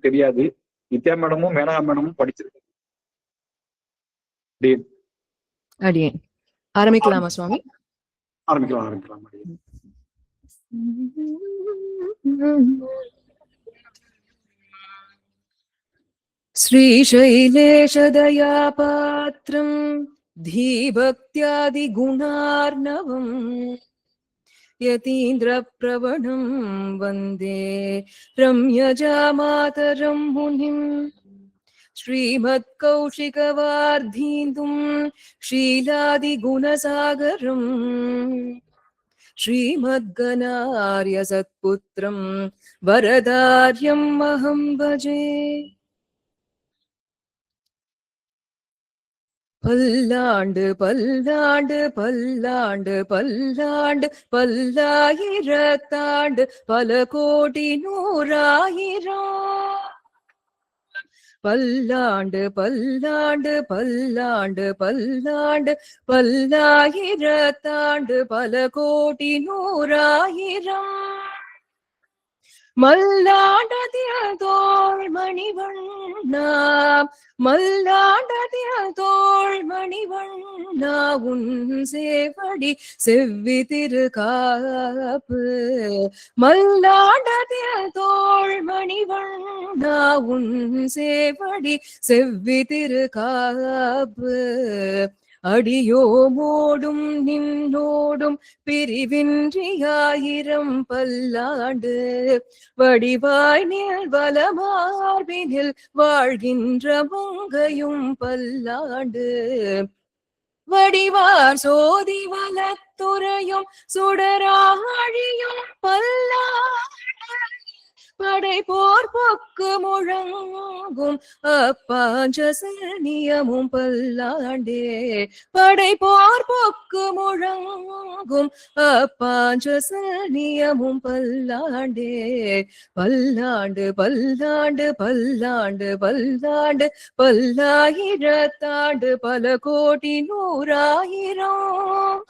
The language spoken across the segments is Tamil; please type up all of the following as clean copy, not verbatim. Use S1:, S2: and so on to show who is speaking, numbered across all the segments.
S1: தெரியாது. நித்யா மேடமும் மேனகா மேடமும் படிச்சிருக்கு.
S2: அடியேன் ஆரம்பிக்கலாமா சுவாமி?
S1: ஆரம்பிக்கலாம்.
S2: ஸ்ரீசைலேஷதயாபாத்ரம் தீபக்த்யாதி குணார்ணவம் யதீந்திரப்ரவணம் வந்தே ரம்யஜாமாதரம் முனிம் ஸ்ரீமத்கௌஷிகவார்த்தீந்தும் ஷீலாதிகுணசாகரம் ஸ்ரீமத்கணார்ய சத்புத்திரம் வரதார்யம் அஹம் பஜே. பல்லாண்டு பல்லாண்டு பல்லாண்டு பல்லாண்டு பல்லாயிரத்தாண்டு பல கோடி நூறாயிரம். பல்லாண்டு பல்லாண்டு பல்லாண்டு பல்லாண்டு பல்லாயிரத்தாண்டு பல கோடி நூறாயிரம். மல்லாண்டதியதோள் மணிவண்ணா மல்லாண்டதியதோள் மணிவண்ணா உன் சேவடி செவ்வி திருகாப்பு. மல்லாண்டதியதோள் மணிவண்ணா உன் சேவடி செவ்வி திருகாப்பு. அடியோமோடும் நின்னோடும் பிரிவின்றியாயிரம் பல்லாண்டு வடிவாய் நீள் வலமார்பினில் வாழ்கின்ற மங்கையும் பல்லாண்டு. வடிவார் சோதி வலத்துறையும் சுடராழியும் பல்லாண்டு படை போர் பொக்கு முழங்கும் அப்பாஞ்சசனியமும் பல்லாண்டே. படை போர் பொக்கு முழங்கும் அப்பாஞ்சசனியமும் பல்லாண்டே. பல்லாண்டு பல்லாண்டு பல்லாண்டு பல்லாண்டு பல்லாயிரத்தாண்டு பல கோடி நூறாயிரம்.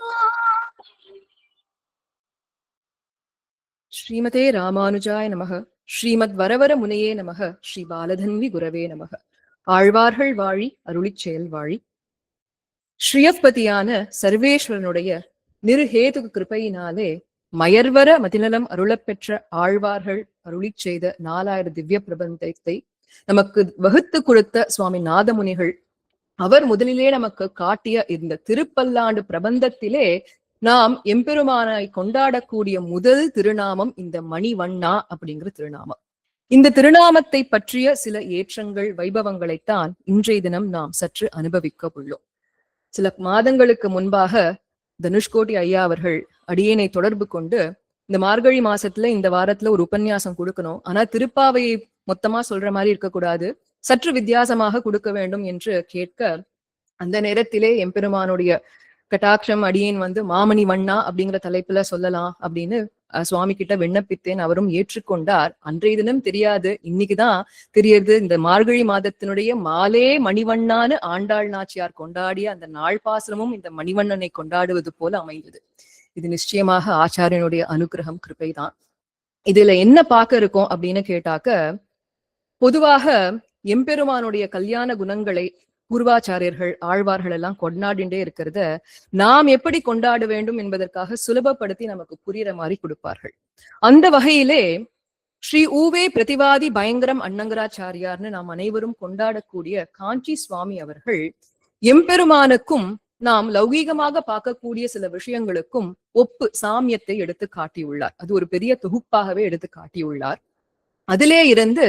S2: ஸ்ரீமதே ராமானுஜாய நமக. ஸ்ரீமத் வரவர முனையே நமக. ஸ்ரீ பாலதன்வி குரவே நமக. ஆழ்வார்கள் வாழி அருளிச் செயல் வாழி. ஸ்ரீயப்பதியான சர்வேஸ்வரனுடைய நிருஹேது கிருபையினாலே மயர்வர மதிநலம் அருளப்பெற்ற ஆழ்வார்கள் அருளிச் செய்த 4000 திவ்ய பிரபந்தத்தை நமக்கு வகுத்து கொடுத்த சுவாமி நாதமுனிகள் அவர் முதலிலே நமக்கு காட்டிய இந்த திருப்பல்லாண்டு பிரபந்தத்திலே நாம் எம்பெருமானை கொண்டாடக்கூடிய முதல் திருநாமம் இந்த மணிவண்ணா அப்படிங்கிற திருநாமம். இந்த திருநாமத்தை பற்றிய சில ஏற்றங்கள் வைபவங்களைத்தான் இன்றைய தினம் நாம் சற்று அனுபவிக்க உள்ளோம். சில மாதங்களுக்கு முன்பாக தனுஷ்கோடி ஐயா அவர்கள் அடியேனை தொடர்பு கொண்டு இந்த மார்கழி மாசத்துல இந்த வாரத்துல ஒரு உபன்யாசம் கொடுக்கணும், ஆனா திருப்பாவையை மொத்தமா சொல்ற மாதிரி இருக்கக்கூடாது, சற்று வித்தியாசமாக கொடுக்க வேண்டும் என்று கேட்க, அந்த நேரத்திலே எம்பெருமானுடைய கட்டாட்சம் அடியேன் மாமணி வண்ணா அப்படிங்கிற தலைப்புல சொல்லலாம் அப்படின்னு சுவாமி கிட்ட விண்ணப்பித்தேன். அவரும் ஏற்றுக்கொண்டார். அன்றைய தினம் தெரியாது, இன்னைக்குதான் தெரியறது. இந்த மார்கழி மாதத்தினுடைய மாலே மணிவண்ணான்னு ஆண்டாள் நாச்சியார் கொண்டாடிய அந்த நாள் பாசனமும் இந்த மணிவண்ணனை கொண்டாடுவது போல அமைந்தது. இது நிச்சயமாக ஆச்சாரியனுடைய அனுகிரகம், கிருபைதான். இதுல என்ன பார்க்க இருக்கோம் அப்படின்னு கேட்டாக்க, பொதுவாக எம்பெருமானுடைய கல்யாண குணங்களை பூர்வாச்சாரியர்கள் ஆழ்வார்கள் எல்லாம் கொண்டாடிண்டே இருக்கிறத நாம் எப்படி கொண்டாட வேண்டும் என்பதற்காக சுலபப்படுத்தி நமக்கு புரியுற மாதிரி கொடுப்பார்கள். அந்த வகையிலே ஸ்ரீ ஊவே பிரதிவாதி பயங்கரம் அண்ணங்கராச்சாரியார்னு நாம் அனைவரும் கொண்டாடக்கூடிய காஞ்சி சுவாமி அவர்கள் எம்பெருமானுக்கும் நாம் லௌகீகமாக பார்க்கக்கூடிய சில விஷயங்களுக்கும் ஒப்பு சாமியத்தை எடுத்து காட்டியுள்ளார். அது ஒரு பெரிய தொகுப்பாகவே எடுத்து காட்டியுள்ளார். அதிலே இருந்து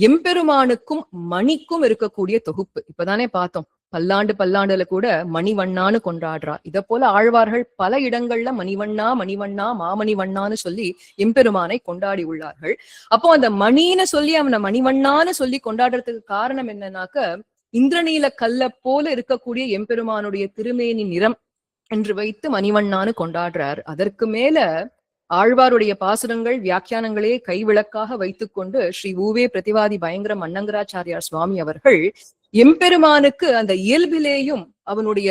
S2: எம்பெருமானுக்கும் மணிக்கும் இருக்கக்கூடிய தொகுப்பு இப்பதானே பார்த்தோம். பல்லாண்டுல கூட மணிவண்ணான்னு கொண்டாடுறார். இத போல ஆழ்வார்கள் பல இடங்கள்ல மணிவண்ணா மணிவண்ணா மாமணிவண்ணான்னு சொல்லி எம்பெருமானை கொண்டாடி உள்ளார்கள். அப்போ அந்த மணின்னு சொல்லி அவனை மணிவண்ணான்னு சொல்லி கொண்டாடுறதுக்கு காரணம் என்னன்னாக்க, இந்திரநீல கல்ல போல இருக்கக்கூடிய எம்பெருமானுடைய திருமேனி நிறம் என்று வைத்து மணிவண்ணான்னு கொண்டாடுறார். அதற்கு மேல ஆழ்வாருடைய பாசுரங்கள் வியாக்கியானங்களே கைவிளக்காக வைத்துக்கொண்டு ஸ்ரீ ஊவே பிரதிவாதி பயங்கரம் அண்ணங்கராச்சாரியார் சுவாமி அவர்கள் எம்பெருமானுக்கு அந்த இயல்பிலேயும் அவனுடைய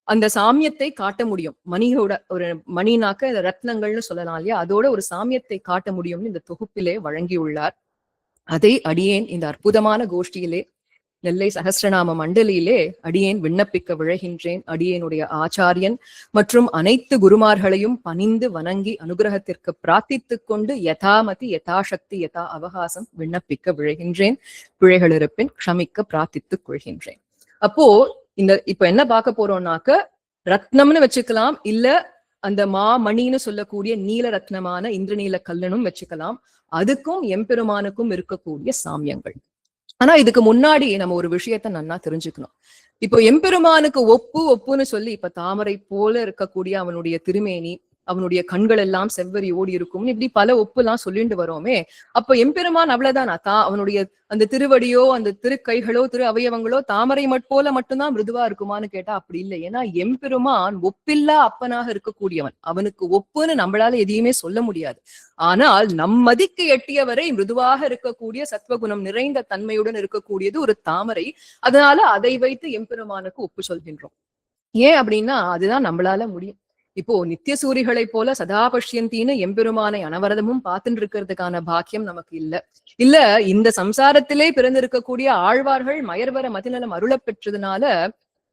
S2: அந்த சாமியத்தை காட்ட முடியும். மணியோட ஒரு மணினாக்க ரத்னங்கள்னு சொல்லலாம் இல்லையா, அதோட ஒரு சாமியத்தை காட்ட முடியும்னு இந்த தொகுப்பிலே வழங்கியுள்ளார். அதை அடியேன் இந்த அற்புதமான கோஷ்டியிலே நெல்லை சகஸ்ரநாம மண்டலியிலே அடியேன் விண்ணப்பிக்க விழைகின்றேன். அடியேனுடைய ஆச்சாரியன் மற்றும் அனைத்து குருமார்களையும் பணிந்து வணங்கி அனுகிரகத்திற்கு பிரார்த்தித்துக் கொண்டு யதாமதி யதாசக்தி யதா அவகாசம் விண்ணப்பிக்க விழைகின்றேன். பிழைகள் இருப்பின் க்ஷமிக்க பிரார்த்தித்துக் கொள்கின்றேன். அப்போ இப்ப என்ன பார்க்க போறோம்னாக்க, ரத்னம்னு வச்சுக்கலாம், இல்ல அந்த மாமணின்னு சொல்லக்கூடிய நீல ரத்னமான இந்திரநீல கல்லனும் வச்சுக்கலாம். அதுக்கும் எம்பெருமானுக்கும் இருக்கக்கூடிய சாமியங்கள். ஆனா இதுக்கு முன்னாடி நம்ம ஒரு விஷயத்த நன்னா தெரிஞ்சுக்கணும். இப்போ எம்பெருமானுக்கு ஒப்புன்னு சொல்லி, இப்ப தாமரை போல இருக்கக்கூடிய அவனுடைய திருமேனி, அவனுடைய கண்கள் எல்லாம் செவ்வரி ஓடி இருக்கும், இப்படி பல எல்லாம் சொல்லிட்டு வரோமே. அப்ப எம்பெருமான் அவ்வளவுதானா? அவனுடைய அந்த திருவடியோ அந்த திருக்கைகளோ திரு அவயவங்களோ தாமரை போல மட்டும்தான் மிருதுவா இருக்குமான்னு கேட்டா அப்படி இல்லை. ஏன்னா எம்பெருமான் ஒப்பில்லா அப்பனாக இருக்கக்கூடியவன். அவனுக்கு ஒப்புன்னு நம்மளால எதையுமே சொல்ல முடியாது. ஆனால் நம்மதிக்கு எட்டியவரை மிருதுவாக இருக்கக்கூடிய சத்வகுணம் நிறைந்த தன்மையுடன் இருக்கக்கூடியது ஒரு தாமரை. அதனால அதை வைத்து எம்பெருமானுக்கு ஒப்பு சொல்கின்றோம். ஏன் அப்படின்னா அதுதான் நம்மளால முடியும். இப்போ நித்திய சூரிகளை போல சதா பஷ்யந்தின்னு எம்பெருமானை அனவரதமும் பார்த்துட்டு இருக்கிறதுக்கான பாக்கியம் நமக்கு இல்ல இந்த சம்சாரத்திலே பிறந்திருக்கக்கூடிய ஆழ்வார்கள் மயர்வர மதிநலம் அருள பெற்றதுனால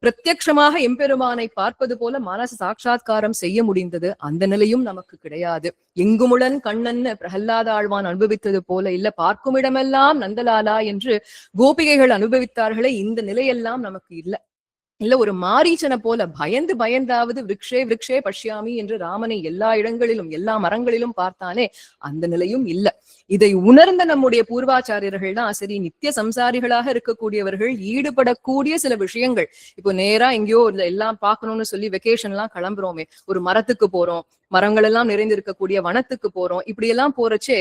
S2: பிரத்யக்ஷமாக எம்பெருமானை பார்ப்பது போல மனசு சாட்சாத்காரம் செய்ய முடிந்தது. அந்த நிலையும் நமக்கு கிடையாது. எங்குமுடன் கண்ணன்னு பிரகல்லாத ஆழ்வான் அனுபவித்தது போல இல்ல பார்க்கும் இடமெல்லாம் நந்தலாலா என்று கோபிகைகள் அனுபவித்தார்களே, இந்த நிலையெல்லாம் நமக்கு இல்ல ஒரு மாரீச்சனை போல பயந்தாவது விரக்ஷே பஷ்யாமி என்று ராமனை எல்லா இடங்களிலும் எல்லா மரங்களிலும் பார்த்தானே, அந்த நிலையும் இல்ல. இதை உணர்ந்த நம்முடைய பூர்வாச்சாரியர்கள் தான் சரி, நித்திய சம்சாரிகளாக இருக்கக்கூடியவர்கள் ஈடுபடக்கூடிய சில விஷயங்கள், இப்போ நேரா எங்கேயோ எல்லாம் பார்க்கணும்னு சொல்லி வெக்கேஷன் எல்லாம் கிளம்புறோமே, ஒரு மரத்துக்கு போறோம், மரங்கள் எல்லாம் நிறைந்து இருக்கக்கூடிய வனத்துக்கு போறோம், இப்படி எல்லாம் போறச்சே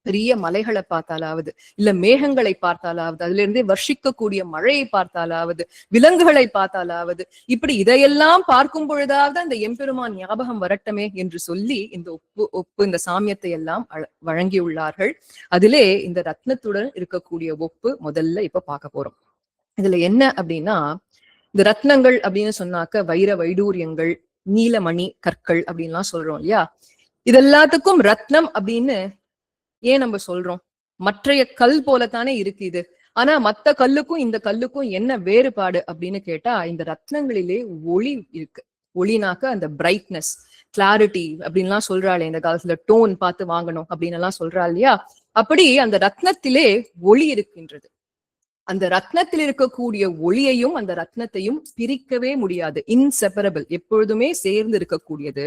S2: பெரிய மலைகளை பார்த்தாலாவது இல்ல மேகங்களை பார்த்தாலாவது அதுல இருந்தே வர்ஷிக்கக்கூடிய மழையை பார்த்தாலாவது விலங்குகளை பார்த்தாலாவது இப்படி இதையெல்லாம் பார்க்கும் பொழுதாவது அந்த எம்பெருமான் ஞாபகம் வரட்டமே என்று சொல்லி இந்த ஒப்பு இந்த சாமியத்தை எல்லாம் வழங்கியுள்ளார்கள். அதிலே இந்த ரத்னத்துடன் இருக்கக்கூடிய ஒப்பு முதல்ல இப்ப பார்க்க போறோம். இதுல என்ன அப்படின்னா, இந்த ரத்னங்கள் அப்படின்னு சொன்னாக்க வைர வைடூரியங்கள், நீலமணி கற்கள் அப்படின்லாம் சொல்றோம் இல்லையா. இதெல்லாத்துக்கும் ரத்னம் அப்படின்னு ஏன் நம்ம சொல்றோம்? மற்றைய கல் போலத்தானே இருக்கு இது. ஆனா மத்த கல்லுக்கும் இந்த கல்லுக்கும் என்ன வேறுபாடு அப்படின்னு கேட்டா, இந்த ரத்னங்களிலே ஒளி இருக்கு. ஒளினாக்க அந்த பிரைட்னஸ், கிளாரிட்டி அப்படின்லாம் சொல்றாளே இந்த காலத்துல, டோன் பார்த்து வாங்கணும் அப்படின்னு எல்லாம் சொல்றா இல்லையா. அப்படி அந்த ரத்னத்திலே ஒளி இருக்கின்றது. அந்த ரத்னத்தில் இருக்கக்கூடிய ஒளியையும் அந்த ரத்னத்தையும் பிரிக்கவே முடியாது. இன்செப்பரபிள், எப்பொழுதுமே சேர்ந்து இருக்கக்கூடியது.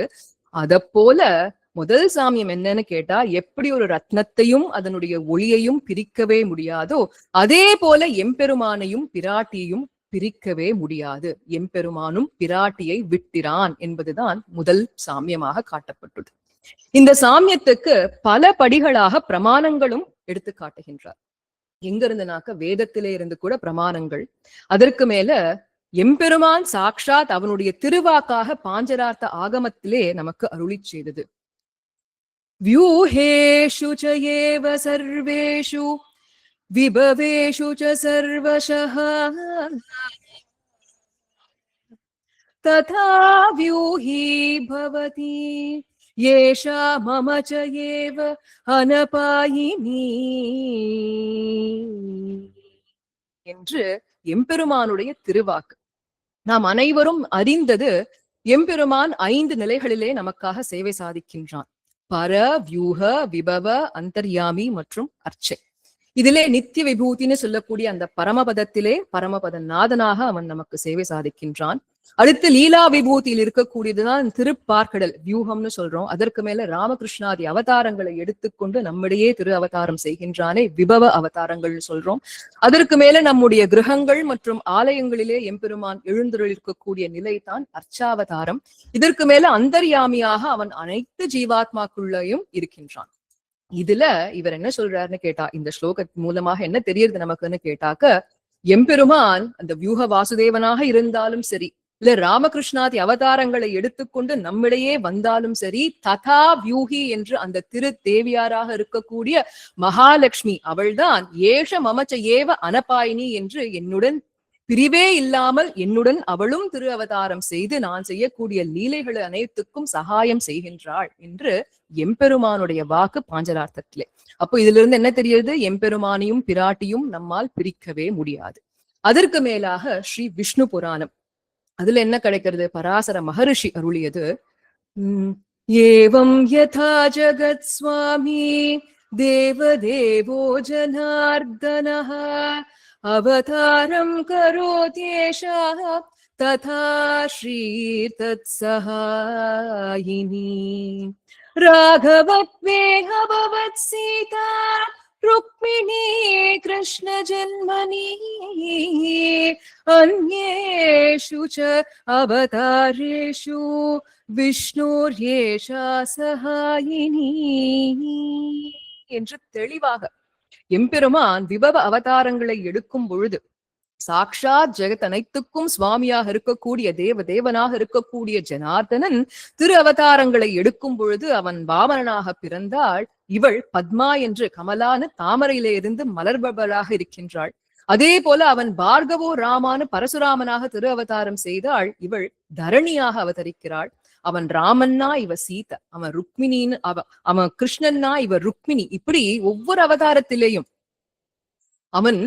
S2: அத போல முதல் சாமியம் என்னன்னு கேட்டா, எப்படி ஒரு ரத்னத்தையும் அதனுடைய ஒளியையும் பிரிக்கவே முடியாதோ அதே போல எம்பெருமானையும் பிராட்டியையும் பிரிக்கவே முடியாது. எம்பெருமானும் பிராட்டியை விட்டிரான் என்பதுதான் முதல் சாமியமாக காட்டப்பட்டது. இந்த சாமியத்துக்கு பல படிகளாக பிரமாணங்களும் எடுத்து காட்டுகின்றார். எங்க இருந்துனாக்க வேதத்திலே இருந்து கூட பிரமாணங்கள், அதற்கு மேல எம்பெருமான் சாக்ஷாத் அவனுடைய திருவாக்காக பாஞ்சரார்த்த ஆகமத்திலே நமக்கு அருளி செய்தது. व्यूहेषु च एव सर्वेषु विभवेषु च सर्वशः तथा व्यूही भवति येषा मम च एव अनपायिनी என்று எம்பெருமானுடைய திருவாக்கு. நாம் அனைவரும் அறிந்தது, எம்பெருமான் 5 நிலைகளிலே நமக்காக சேவை சாதிக்கின்றான். பர, வியூக, விபவ, அந்தர்யாமி மற்றும் அர்ச்சை. இதிலே நித்திய விபூதின்னு சொல்லக்கூடிய அந்த பரமபதத்திலே பரமபத நாதனாக அவன் நமக்கு சேவை சாதிக்கின்றான். அடுத்து லீலா விபூதியில் இருக்கக்கூடியதுதான் திருப்பார்கடல் வியூகம்னு சொல்றோம். அதற்கு மேல ராமகிருஷ்ணாதி அவதாரங்களை எடுத்துக்கொண்டு நம்மிடையே திரு அவதாரம் செய்கின்றானே, விபவ அவதாரங்கள் சொல்றோம். அதற்கு மேல நம்முடைய கிரகங்கள் மற்றும் ஆலயங்களிலே எம்பெருமான் எழுந்தருளிருக்கக்கூடிய நிலைதான் அர்ச்சாவதாரம். இதற்கு மேல அந்தர்யாமியாக அவன் அனைத்து ஜீவாத்மாக்குள்ளையும் இருக்கின்றான். இதுல இவர் என்ன சொல்றாருன்னு கேட்டா, இந்த ஸ்லோக மூலமாக என்ன தெரியுது நமக்குன்னு கேட்டாக்க, எம்பெருமான் அந்த வியூக வாசுதேவனாக இருந்தாலும் சரி, இல்ல ராமகிருஷ்ணாதி அவதாரங்களை எடுத்துக்கொண்டு நம்மிடையே வந்தாலும் சரி, ததா வியூகி என்று அந்த திரு தேவியாராக இருக்கக்கூடிய மகாலட்சுமி அவள்தான் ஏஷ மமச்ச ஏவ அனபாயினி என்று என்னுடன் பிரிவே இல்லாமல் என்னுடன் அவளும் திரு அவதாரம் செய்து நான் செய்யக்கூடிய லீலைகள் அனைத்துக்கும் சகாயம் செய்கின்றாள் என்று எம்பெருமானுடைய வாக்கு பாஞ்சரார்த்தத்திலே. அப்போ இதுல இருந்து என்ன தெரியுது? எம்பெருமானையும் பிராட்டியும் நம்மால் பிரிக்கவே முடியாது. அதற்கு மேலாக ஸ்ரீ விஷ்ணு புராணம், அதுல என்ன கிடைக்கிறது? பராசர மகரிஷி அருளியது, ஏவம் யதா ஜகத் சுவாமி தேவதேவோ ஜனார்தனஹ அவதாரம் கரோத்யேஷः ததா ஸ்ரீர்தத் சஹாயினி ராகவத்வேஹ பவத் சீதா ருக்மிணீ கிருஷ்ண ஜன்மனி அன்யேஷு ச அவதாரேஷு விஷ்ணுர்யேஷா சஹாயினி என்று தெளிவாக எம்பெருமான் விபவ அவதாரங்களை எடுக்கும் பொழுது சாக்ஷாத் ஜெகத் அனைத்துக்கும் சுவாமியாக இருக்கக்கூடிய தேவனாக இருக்கக்கூடிய ஜனார்தனன் திரு அவதாரங்களை எடுக்கும் பொழுது அவன் வாமனனாக பிறந்தாள். இவள் பத்மா என்று கமலான தாமரையிலே இருந்து மலர்பவளாக இருக்கின்றாள். அதே போல அவன் பார்கவோ ராமானு பரசுராமனாக திரு அவதாரம் செய்தாள். இவள் தரணியாக அவதரிக்கிறாள். அவன் ராமன்னா இவ சீதா, அவன் ருக்மிணின்னு அவன் கிருஷ்ணன்னா இவ ருக்மிணி. இப்படி ஒவ்வொரு அவதாரத்திலேயும் அவன்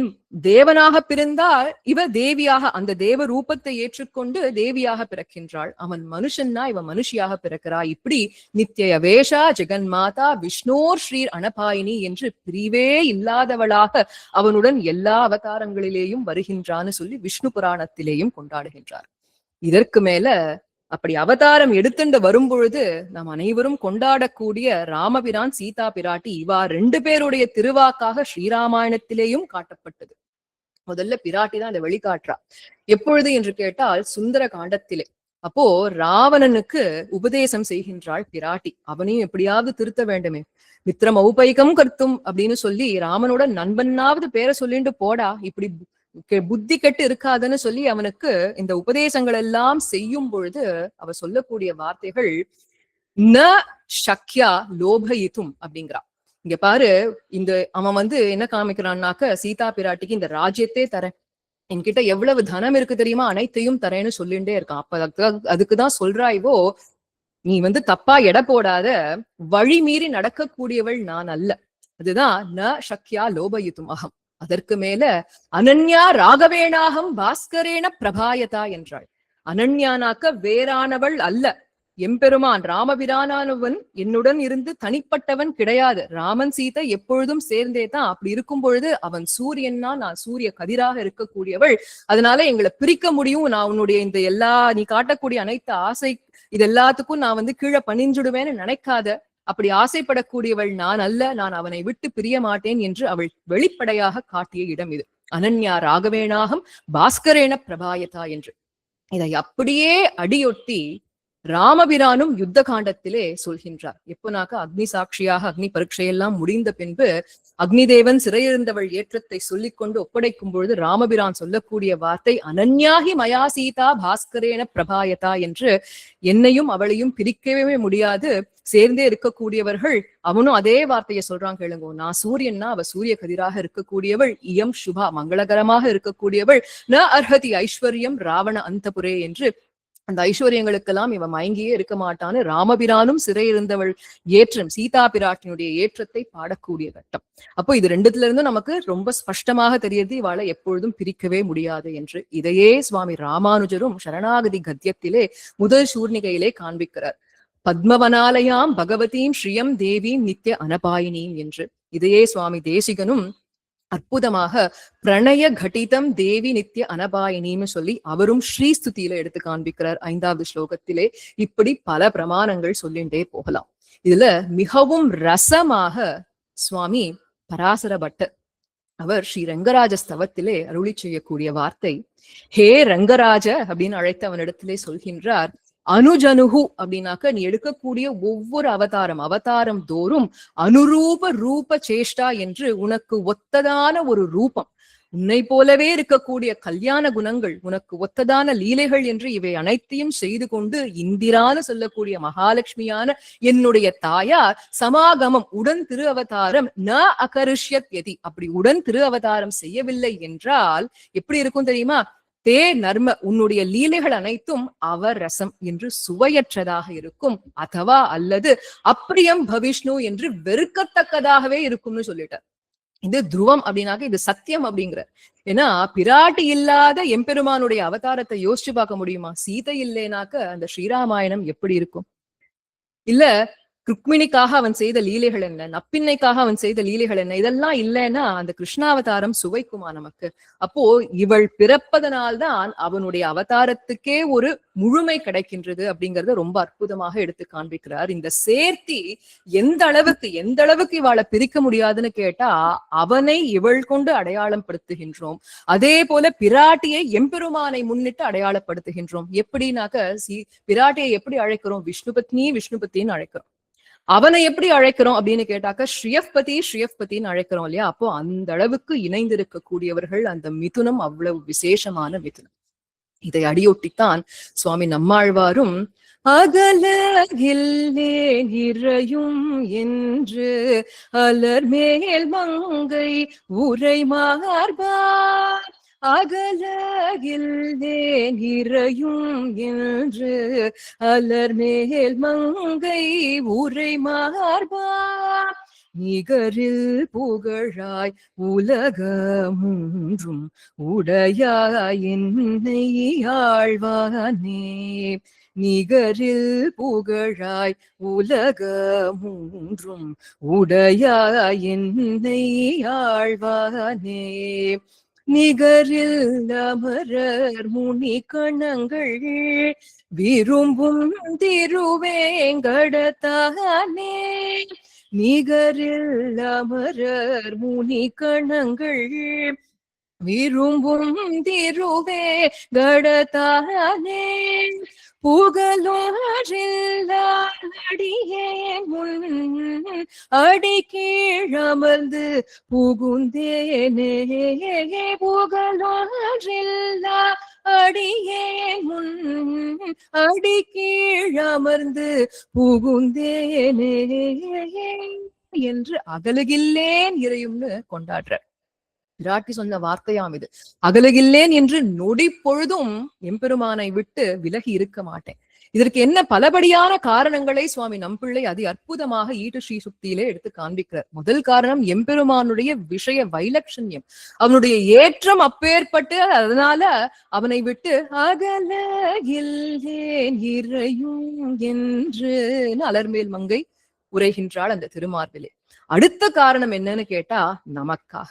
S2: தேவனாக பிறந்தால் இவ தேவியாக, அந்த தேவ ரூபத்தை ஏற்றுக்கொண்டு தேவியாக பிறக்கின்றாள். அவன் மனுஷன்னா இவ மனுஷியாக பிறக்கிறாள். இப்படி நித்ய வேஷா ஜெகன்மாதா விஷ்ணோர் ஸ்ரீர் அனபாயினி என்று பிரிவே இல்லாதவளாக அவனுடன் எல்லா அவதாரங்களிலேயும் வருகின்றான்னு சொல்லி விஷ்ணு புராணத்திலேயும் கொண்டாடுகின்றார். இதற்கு மேல அப்படி அவதாரம் எடுத்துண்டு வரும்பொழுது நாம் அனைவரும் கொண்டாடக்கூடிய ராமபிரான் சீதா பிராட்டி இவா 2 பேருடைய திருவாக்காக ஸ்ரீராமாயணத்திலேயும் காட்டப்பட்டது. முதல்ல பிராட்டி தான் அதை வெளிக்காட்டுறா. எப்பொழுது என்று கேட்டால் சுந்தர காண்டத்திலே. அப்போ ராவணனுக்கு உபதேசம் செய்கின்றாள் பிராட்டி. அவனையும் எப்படியாவது திருத்த வேண்டுமே, மித்திரம் ஔபைகம் கர்த்தும் அப்படின்னு சொல்லி ராமனோட நண்பனாவது பேரை சொல்லிட்டு போடா, இப்படி புத்தி கெட்டு இருக்காதுன்னு சொல்லி அவனுக்கு இந்த உபதேசங்கள் எல்லாம் செய்யும் பொழுது அவ சொல்லக்கூடிய வார்த்தைகள் ந சக்யா லோபயித்தும் அப்படிங்கிறா. இங்க பாரு, இந்த அவன் என்ன காமிக்கிறான்னாக்க சீதா பிராட்டிக்கு இந்த ராஜ்யத்தே தரேன், என்கிட்ட எவ்வளவு தனம் இருக்கு தெரியுமா, அனைத்தையும் தரேன்னு சொல்லிண்டே இருக்கான். அப்ப அதுக்குதான் சொல்றாய்வோ, நீ தப்பா எடை போடாத, வழி மீறி நடக்கக்கூடியவள் நான் அல்ல. அதுதான் ந சக்யா லோபயித்தும் அகம். அதற்கு மேல அனன்யா ராகவேணாகம் பாஸ்கரேன பிரபாயதா என்றாள். அனன்யானாக்க வேறானவள் அல்ல, எம்பெருமான் ராமபிரானவன் என்னுடன் இருந்து தனிப்பட்டவன் கிடையாது. ராமன் சீதை எப்பொழுதும் சேர்ந்தே தான். அப்படி இருக்கும் பொழுது அவன் சூரியன்னா நான் சூரிய கதிராக இருக்கக்கூடியவள். அதனால எங்களை பிரிக்க முடியும். நான் உன்னுடைய இந்த நீ காட்டக்கூடிய அனைத்து ஆசை இது எல்லாத்துக்கும் நான் கீழே பணிஞ்சுடுவேன்னு நினைக்காத. அப்படி ஆசைப்படக்கூடியவள் நான் அல்ல, நான் அவனை விட்டு பிரிய மாட்டேன் என்று அவள் வெளிப்படையாக காட்டிய இடம் இது. அனன்யா ராகவேணாகம் பாஸ்கரேன பிரபாயதா என்று. இதை அப்படியே அடியொட்டி ராமபிரானும் யுத்த காண்டத்திலே சொல்கின்றார். எப்போனாக்க அக்னி சாட்சியாக அக்னி பரீட்சையெல்லாம் முடிந்த பின்பு அக்னிதேவன் சிறையிருந்தவள் ஏற்றத்தை சொல்லிக் கொண்டு ஒப்படைக்கும் பொழுது ராமபிரான் சொல்லக்கூடிய வார்த்தை அனன்யாகி மயா சீதா பாஸ்கரேன பிரபாயதா என்று. என்னையும் அவளையும் பிரிக்கவே முடியாது, சேர்ந்தே இருக்கக்கூடியவர்கள். அவனும் அதே வார்த்தையை சொல்றான் கேளுங்க. நான் சூரியன்னா அவ சூரிய கதிராக இருக்கக்கூடியவள், இயம் சுபா மங்களகரமாக இருக்கக்கூடியவள், ந அர்ஹதி ஐஸ்வர்யம் ராவண அந்தபுரே என்று. அந்த ஐஸ்வர்யங்களுக்கெல்லாம் இவன் மயங்கியே இருக்க மாட்டான்னு ராமபிரானும் சிறை இருந்தவள் ஏற்றம் சீதா பிராட்டினுடைய ஏற்றத்தை பாடக்கூடிய கட்டம். அப்போ இது 2த்துல இருந்தும் நமக்கு ரொம்ப ஸ்பஷ்டமாக தெரியுது இவாளை எப்பொழுதும் பிரிக்கவே முடியாது என்று. இதையே சுவாமி ராமானுஜரும் சரணாகதி கத்தியத்திலே முதல் சூர்ணிகையிலே காண்பிக்கிறார். பத்மவனாலயாம் பகவதீம் ஸ்ரீயம் தேவீம் நித்ய அனபாயினீம் என்று. இதையே சுவாமி தேசிகனும் அற்புதமாக பிரணய கட்டிதம் தேவி நித்ய அனபாயினின்னு சொல்லி அவரும் ஸ்ரீஸ்துதியில எடுத்து காண்பிக்கிறார் 5வது ஸ்லோகத்திலே. இப்படி பல பிரமாணங்கள் சொல்லிண்டே போகலாம். இதுல மிகவும் ரசமாக சுவாமி பராசர பட்டர் அவர் ஸ்ரீ ரங்கராஜ ஸ்தவத்திலே அருளி செய்யக்கூடிய வார்த்தை, ஹே ரங்கராஜ அப்படின்னு அழைத்து அவனிடத்திலே சொல்கின்றார், அனுஜனுகு அப்படின்னாக்க நீ எடுக்கக்கூடிய ஒவ்வொரு அவதாரம் தோறும் அனுரூப ரூப சேஷ்டா என்று உனக்கு ஒத்ததான ஒரு ரூபம், உன்னை போலவே இருக்கக்கூடிய கல்யாண குணங்கள், உனக்கு ஒத்ததான லீலைகள் என்று இவை அனைத்தையும் செய்து கொண்டு இந்திரான்னு சொல்லக்கூடிய மகாலட்சுமியான என்னுடைய தாயார் சமாகமம் உடன் திரு அவதாரம் ந அகரிஷ்யத் யதி, அப்படி உடன் திரு அவதாரம் செய்யவில்லை என்றால் எப்படி இருக்கும் தெரியுமா? தே நர்ம, உன்னுடைய லீலைகள் அனைத்தும் அவர் ரசம் என்று சுவையற்றதாக இருக்கும், அதுவா அல்லது அப்பிரியம் பவிஷ்ணு என்று வெறுக்கத்தக்கதாகவே இருக்கும்னு சொல்லிட்டார். இது துருவம் அப்படின்னாக்க இது சத்தியம் அப்படிங்கிற. ஏன்னா பிராட்டி இல்லாத எம்பெருமானுடைய அவதாரத்தை யோசிச்சு பார்க்க முடியுமா? சீதை இல்லைனாக்க அந்த ஸ்ரீராமாயணம் எப்படி இருக்கும்? இல்ல ருக்மிணிக்காக அவன் செய்த லீலைகள் என்ன, நப்பின்னைக்காக அவன் செய்த லீலைகள் என்ன, இதெல்லாம் இல்லைன்னா அந்த கிருஷ்ணாவதாரம் சுவைக்குமா நமக்கு? அப்போ இவள் பிறப்பதனால்தான் அவனுடைய அவதாரத்துக்கே ஒரு முழுமை கிடைக்கின்றது அப்படிங்கறத ரொம்ப அற்புதமாக எடுத்து காண்பிக்கிறார். இந்த சேர்த்தி எந்த அளவுக்கு இவாளை பிரிக்க முடியாதுன்னு கேட்டா, அவனை இவள் கொண்டு அடையாளம் படுத்துகின்றோம். அதே போல பிராட்டியை எம்பெருமானை முன்னிட்டு அடையாளப்படுத்துகின்றோம். எப்படின்னாக்க பிராட்டியை எப்படி அழைக்கிறோம்? விஷ்ணுபத்தின்னு அழைக்கிறோம். அவனை எப்படி அழைக்கிறோம் அப்படின்னு கேட்டாக்க ஸ்ரீயப்பதின்னு அழைக்கிறோம் இல்லையா? அப்போ அந்த அளவுக்கு இணைந்திருக்க கூடியவர்கள். அந்த மிதுனம் அவ்வளவு விசேஷமான மிதுனம். இதை அடியொட்டித்தான் சுவாமி நம்மாழ்வாரும் அகலகில்லே நிறையும் என்று அலர்மேல் மங்கை உரை மார்பார், அகலகில்லே நிறையும் என்று அலர்மேல் மங்கை உரை மார்பார், நிகரில் புகழாய் உலகமூன்றும் உடையாய் என்னை ஆழ்வானே, நிகரில் புகழாய் உலகமூன்றும் உடையாய் என்னை ஆழ்வானே, நிகரில் அமரர் முனி கணங்கள் விரும்பும் திருவேங்கடத்தானே, நிகரில் அமரர் முனி கணங்கள் விரும்பும் திருவேங்கடத்தானே, புகழோரில்லாடியே முன் அடி கீழமர்ந்து புகுந்தேனே, புகழோரில்லா அடியே முன் அடி கீழமர்ந்து புகுந்தேனே என்று அகலகில்லேன் இறையும்னு கொண்டாடுற. பிராட்டி சொன்ன வார்த்தையாம் இது. அகலகில்லேன் என்று நொடி பொழுதும் எம்பெருமானை விட்டு விலகி இருக்க மாட்டேன். இதற்கு என்ன பலபடியான காரணங்களை சுவாமி நம்பிள்ளை அதி அற்புதமாக ஈட்டு ஸ்ரீ சுக்தியிலே எடுத்து காண்பிக்கிறார். முதல் காரணம் எம்பெருமானுடைய விஷய வைலட்சண்யம், அவனுடைய ஏற்றம் அப்பேற்பட்டு, அதனால அவனை விட்டு அகலகில்லேன் இறையும் என்று அலர்மேல் மங்கை உரைகின்றாள் அந்த திருமார்பிலே. அடுத்த காரணம் என்னன்னு கேட்டா, நமக்காக.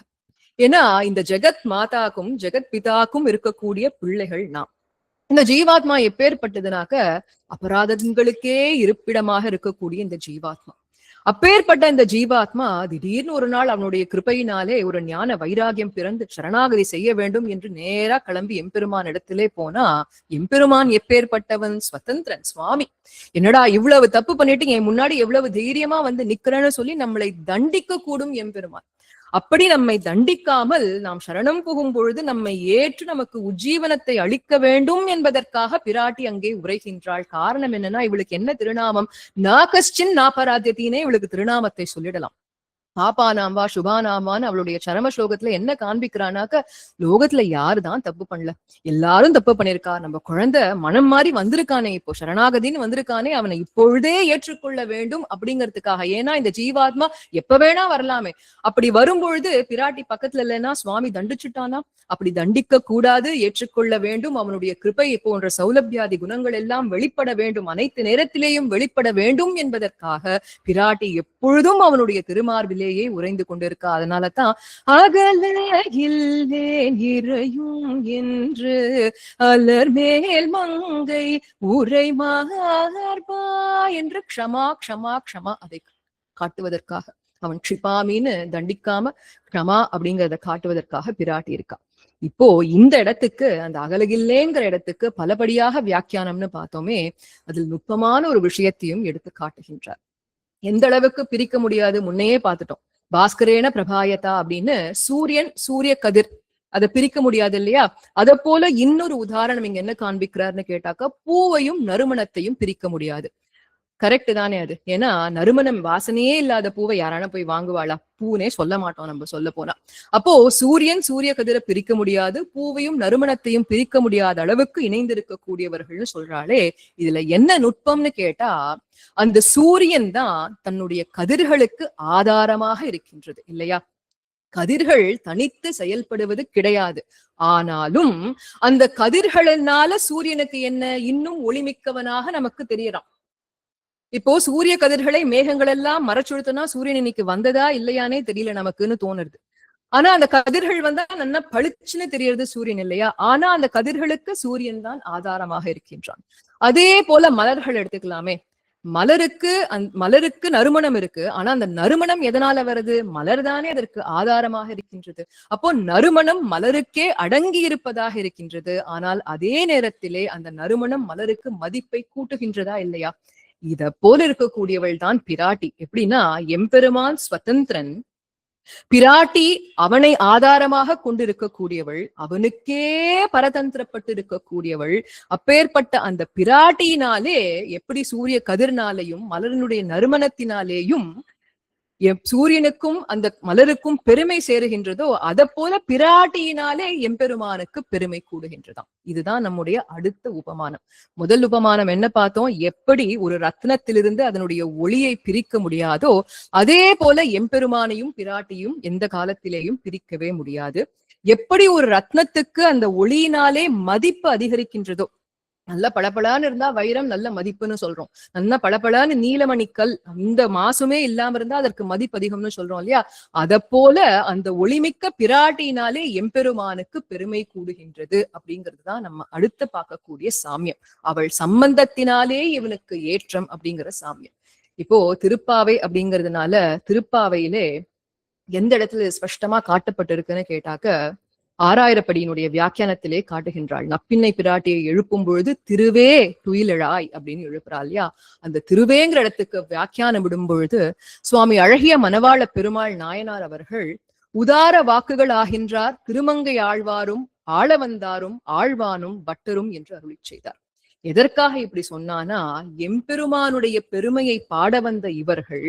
S2: ஏன்னா இந்த ஜெகத் மாதாக்கும் ஜெகத் பிதாக்கும் இருக்கக்கூடிய பிள்ளைகள் நாம். இந்த ஜீவாத்மா எப்பேற்பட்டதுனாக்க அபராதங்களுக்கே இருப்பிடமாக இருக்கக்கூடிய இந்த ஜீவாத்மா. அப்பேற்பட்ட இந்த ஜீவாத்மா திடீர்னு ஒரு நாள் அவனுடைய கிருபையினாலே ஒரு ஞான வைராகியம் பிறந்து சரணாகதி செய்ய வேண்டும் என்று நேரா கிளம்பி எம்பெருமான் இடத்திலே போனா, எம்பெருமான் எப்பேற்பட்டவன்? ஸ்வதந்திரன், சுவாமி. என்னடா இவ்வளவு தப்பு பண்ணிட்டு என் முன்னாடி எவ்வளவு தைரியமா வந்து நிக்கிறேன்னு சொல்லி நம்மளை தண்டிக்க கூடும் எம்பெருமான். அப்படி நம்மை தண்டிக்காமல் நாம் சரணம் புகும் பொழுது நம்மை ஏற்று நமக்கு உஜ்ஜீவனத்தை அளிக்க வேண்டும் என்பதற்காக பிராட்டி அங்கே உரைகின்றாள். காரணம் என்னன்னா, இவளுக்கு என்ன திருநாமம்? நாகஸ்டின் நாபராத்தியத்தினே இவளுக்கு திருநாமத்தை சொல்லிடலாம். பாப்பானாம்பா சுபானாமான்னு அவளுடைய சரம ஸ்லோகத்துல என்ன காண்பிக்கிறானாக்க, லோகத்துல யாருதான் தப்பு பண்ணல, எல்லாரும் தப்பு பண்ணிருக்கா. நம்ம குழந்தை மனம் மாறி வந்திருக்கானே, இப்போ சரணாகதின்னு வந்திருக்கானே, அவனை இப்பொழுதே ஏற்றுக்கொள்ள வேண்டும் அப்படிங்கிறதுக்காக. ஏன்னா இந்த ஜீவாத்மா எப்ப வேணா வரலாமே. அப்படி வரும்பொழுது பிராட்டி பக்கத்துல இல்லைன்னா சுவாமி தண்டிச்சுட்டானா? அப்படி தண்டிக்க கூடாது, ஏற்றுக்கொள்ள வேண்டும். அவனுடைய கிருபை போன்ற சௌலபியாதி குணங்கள் எல்லாம் வெளிப்பட வேண்டும், அனைத்து நேரத்திலேயும் வெளிப்பட வேண்டும் என்பதற்காக பிராட்டி எப்பொழுதும் அவனுடைய திருமார்பிலே உறைந்து கொண்டிருக்கா. அதனாலதான் அகலகில்லேன் இறையும் என்று அலர்மேல் மங்கை உரை மார்பா என்று க்ஷமா க்ஷமா க்ஷமா அதை காட்டுவதற்காக, அவன் க்ஷிபாமின்னு தண்டிக்காம க்ஷமா அப்படிங்கிறத காட்டுவதற்காக பிராட்டி இருக்கா. இப்போ இந்த இடத்துக்கு, அந்த அகலகில்லேங்கிற இடத்துக்கு பலபடியாக வியாக்கியானம்னு பார்த்தோமே, அதில் நுட்பமான ஒரு விஷயத்தையும் எடுத்து காட்டுகின்றார். எந்த அளவுக்கு பிரிக்க முடியாது முன்னையே பார்த்துட்டோம். பாஸ்கரேன பிரபாயதா அப்படின்னு சூரியன் சூரிய கதிர், அதை பிரிக்க முடியாது இல்லையா? அத போல இன்னொரு உதாரணம் இங்க என்ன காண்பிக்கிறார்னு கேட்டாக்கா, பூவையும் நறுமணத்தையும் பிரிக்க முடியாது. கரெக்ட் தானே அது. ஏன்னா நறுமணம் வாசனையே இல்லாத பூவை யாரான போய் வாங்குவாளா? பூனே சொல்ல மாட்டோம் நம்ம சொல்ல போனா. அப்போ சூரிய கதிரை பிரிக்க முடியாது, பூவையும் நறுமணத்தையும் பிரிக்க முடியாத அளவுக்கு இணைந்திருக்க கூடியவர்கள்னு சொல்றாளே. இதுல என்ன நுட்பம்னு கேட்டா, அந்த சூரியன் தான் தன்னுடைய கதிர்களுக்கு ஆதாரமாக இருக்கின்றது இல்லையா? கதிர்கள் தனித்து செயல்படுவது கிடையாது. ஆனாலும் அந்த கதிர்களினால சூரியனுக்கு என்ன இன்னும் ஒளிமிக்கவனாக நமக்கு தெரியறான். இப்போ சூரிய கதிர்களை மேகங்கள் எல்லாம் மறைச்சுடுத்தனா சூரியன் இன்னைக்கு வந்ததா இல்லையானே தெரியல நமக்குன்னு தோணுது. ஆனா அந்த கதிர்கள் வந்தா நல்லா பளிச்சுன்னு தெரியறது சூரியன் இல்லையா? ஆனா அந்த கதிர்களுக்கு சூரியன் தான் ஆதாரமாக இருக்கின்றான். அதே போல மலர்கள் எடுத்துக்கலாமே. மலருக்கு நறுமணம் இருக்கு. ஆனா அந்த நறுமணம் எதனால வருது? மலர் தானே அதற்கு ஆதாரமாக இருக்கின்றது. அப்போ நறுமணம் மலருக்கே அடங்கி இருப்பதாக இருக்கின்றது. ஆனால் அதே நேரத்திலே அந்த நறுமணம் மலருக்கு மதிப்பை கூட்டுகின்றதா இல்லையா? இத போல இருக்கக்கூடியவள் தான் பிராட்டி. எப்படின்னா எம்பெருமான் ஸ்வதந்திரன், பிராட்டி அவனை ஆதாரமாக கொண்டிருக்கக்கூடியவள், அவனுக்கே பரதந்திரப்பட்டு இருக்கக்கூடியவள். அப்பேற்பட்ட அந்த பிராட்டியினாலே எப்படி சூரிய கதிர்னாலேயும் மலரினுடைய நறுமணத்தினாலேயும் சூரியனுக்கும் அந்த மலருக்கும் பெருமை சேருகின்றதோ அதை போல பிராட்டியினாலே எம்பெருமானுக்கு பெருமை கூடுகின்றதாம். இதுதான் நம்முடைய அடுத்த உபமானம். முதல் உபமானம் என்ன பார்த்தோம்? எப்படி ஒரு ரத்னத்திலிருந்து அதனுடைய ஒளியை பிரிக்க முடியாதோ அதே போல எம்பெருமானையும் பிராட்டியும் எந்த காலத்திலேயும் பிரிக்கவே முடியாது. எப்படி ஒரு ரத்னத்துக்கு அந்த ஒளியினாலே மதிப்பு அதிகரிக்கின்றதோ, நல்ல பளபளான்னு இருந்தா வைரம் நல்ல மதிப்புன்னு சொல்றோம். நல்ல பளபளான்னு நீலமணிக்கல் இந்த மாசுமே இல்லாம இருந்தா அதற்கு மதிப்பு அதிகம்னு சொல்றோம் இல்லையா? அத போல அந்த ஒளிமிக்க பிராட்டினாலே எம்பெருமானுக்கு பெருமை கூடுகின்றது அப்படிங்கிறதுதான் நம்ம அடுத்து பார்க்கக்கூடிய சாமியம். அவள் சம்பந்தத்தினாலே இவனுக்கு ஏற்றம் அப்படிங்கிற சாமியம். இப்போ திருப்பாவை அப்படிங்கிறதுனால திருப்பாவையிலே எந்த இடத்துல ஸ்பஷ்டமா காட்டப்பட்டிருக்குன்னு கேட்டாக்க, ஆறாயிரப்படியினுடைய வியாக்கியானத்திலே காட்டுகின்றாள். நப்பின்னை பிராட்டியை எழுப்பும் பொழுது திருவே துயிலெழாய் அப்படின்னு எழுப்புறா இல்லையா? அந்த திருவேங்கிற இடத்துக்கு வியாக்கியானம் விடும் பொழுது சுவாமி அழகிய மணவாள பெருமாள் நாயனார் அவர்கள் உதார வாக்குகள் ஆகின்றார் திருமங்கை ஆழ்வாரும் ஆளவந்தாரும் ஆழ்வானும் பட்டரும் என்று அருளி செய்தார். எதற்காக இப்படி சொன்னானா, எம்பெருமானுடைய பெருமையை பாட வந்த இவர்கள்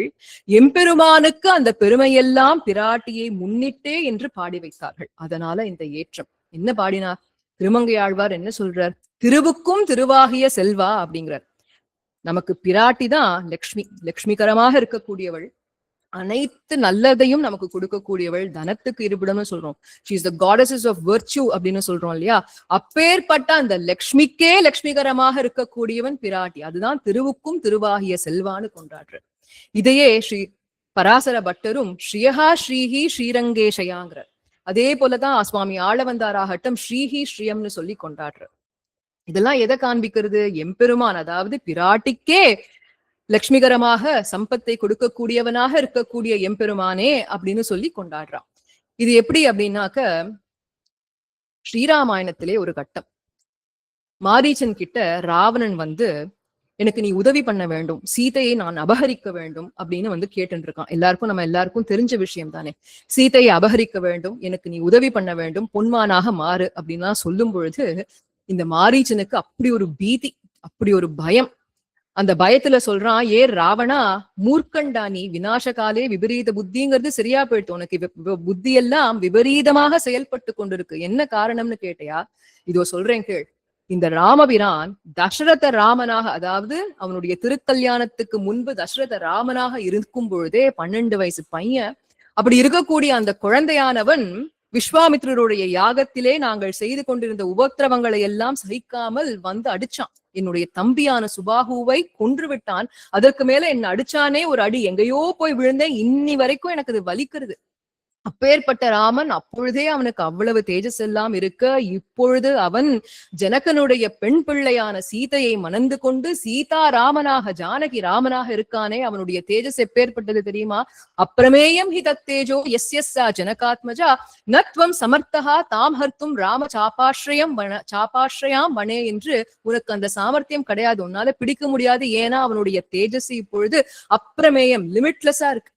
S2: எம்பெருமானுக்கு அந்த பெருமையெல்லாம் பிராட்டியை முன்னிட்டே என்று பாடி வைத்தார்கள். அதனால இந்த ஏற்றம். என்ன பாடினார்? திருமங்கையாழ்வார் என்ன சொல்றார்? திருவுக்கும் திருவாகிய செல்வா அப்படிங்கிறார். நமக்கு பிராட்டி தான் லக்ஷ்மி, லக்ஷ்மிகரமாக இருக்கக்கூடியவள், அனைத்து நல்லதையும் நமக்கு கொடுக்கக்கூடியவள், தனத்துக்கு இருப்பிடம்னு சொல்றோம். She is the goddess of virtue அப்படின்னு சொல்றோம் இல்லையா? அப்பேற்பட்ட அந்த லக்ஷ்மிக்கே லக்ஷ்மிகரமாக இருக்கக்கூடியவன் பிராட்டி. அதுதான் திருவுக்கும் திருவாகிய செல்வான்னு கொண்டாடுற. இதையே ஸ்ரீ பராசர பட்டரும் ஸ்ரீயஹா ஸ்ரீஹி ஸ்ரீரங்கேஷயாங்கிறார். அதே போலதான் சுவாமி ஆளவந்தாராகட்டும் ஸ்ரீஹி ஸ்ரீயம்னு சொல்லி கொண்டாடுற. இதெல்லாம் எதை காண்பிக்கிறது? எம்பெருமான், அதாவது பிராட்டிக்கே லக்ஷ்மிகரமாக சம்பத்தை கொடுக்கக்கூடியவனாக இருக்கக்கூடிய எம்பெருமானே அப்படின்னு சொல்லி கொண்டாடுறான். இது எப்படி அப்படின்னாக்க, ஸ்ரீராமாயணத்திலே ஒரு கட்டம், மாரீச்சன் கிட்ட ராவணன் வந்து எனக்கு நீ உதவி பண்ண வேண்டும், சீதையை நான் அபகரிக்க வேண்டும் அப்படின்னு வந்து கேட்டு இருக்கான். நம்ம எல்லாருக்கும் தெரிஞ்ச விஷயம் தானே. சீதையை அபகரிக்க வேண்டும், எனக்கு நீ உதவி பண்ண வேண்டும், பொன்மானாக மாறு அப்படின்லாம் சொல்லும் பொழுது இந்த மாரீச்சனுக்கு அப்படி ஒரு பீதி, அப்படி ஒரு பயம். அந்த பயத்துல சொல்றான், ஏ ராவணா மூர்க்கண்டா நீ, விநாசகாலே விபரீத புத்திங்கிறது சரியா போயிடுத்து, உனக்கு புத்தி எல்லாம் விபரீதமாக செயல்பட்டு கொண்டிருக்கு. என்ன காரணம்னு கேட்டையா? இதோ சொல்றேன் கேள். இந்த ராமபிரான் தசரத ராமனாக, அதாவது அவனுடைய திருக்கல்யாணத்துக்கு முன்பு தசரத ராமனாக இருக்கும் பொழுதே 12 வயசு பையன். அப்படி இருக்கக்கூடிய அந்த குழந்தையானவன் விஸ்வாமித்ரருடைய யாகத்திலே நாங்கள் செய்து கொண்டிருந்த உபத்திரவங்களை எல்லாம் சகிக்காமல் வந்து அடிச்சான். என்னுடைய தம்பியான சுபாகுவை கொன்று விட்டான். அதற்கு மேல என்ன அடிச்சானே ஒரு அடி, எங்கேயோ போய் விழுந்தேன், இன்னி வரைக்கும் எனக்கு அது வலிக்கிறது. அப்பேற்பட்ட ராமன் அப்பொழுதே அவனுக்கு அவ்வளவு தேஜஸ் எல்லாம் இருக்க, இப்பொழுது அவன் ஜனகனுடைய பெண் பிள்ளையான சீதையை மணந்து கொண்டு சீதா ராமனாக, ஜானகி ராமனாக இருக்கானே, அவனுடைய தேஜஸ் எப்பேற்பட்டது தெரியுமா? அப்பிரமேயம் ஹி தத்தேஜோ யஸ்யஸ்ஸா ஜனகாத்மஜா நத்வம் சமர்த்தகா தாம் ஹர்த்தும் ராம சாபாஸ்ரயாம் வனே என்று உனக்கு அந்த சாமர்த்தியம் கிடையாது, உன்னால பிடிக்க முடியாது. ஏன்னா அவனுடைய தேஜஸ் இப்பொழுது அப்பிரமேயம், லிமிட்லெஸ்ஸா இருக்கு.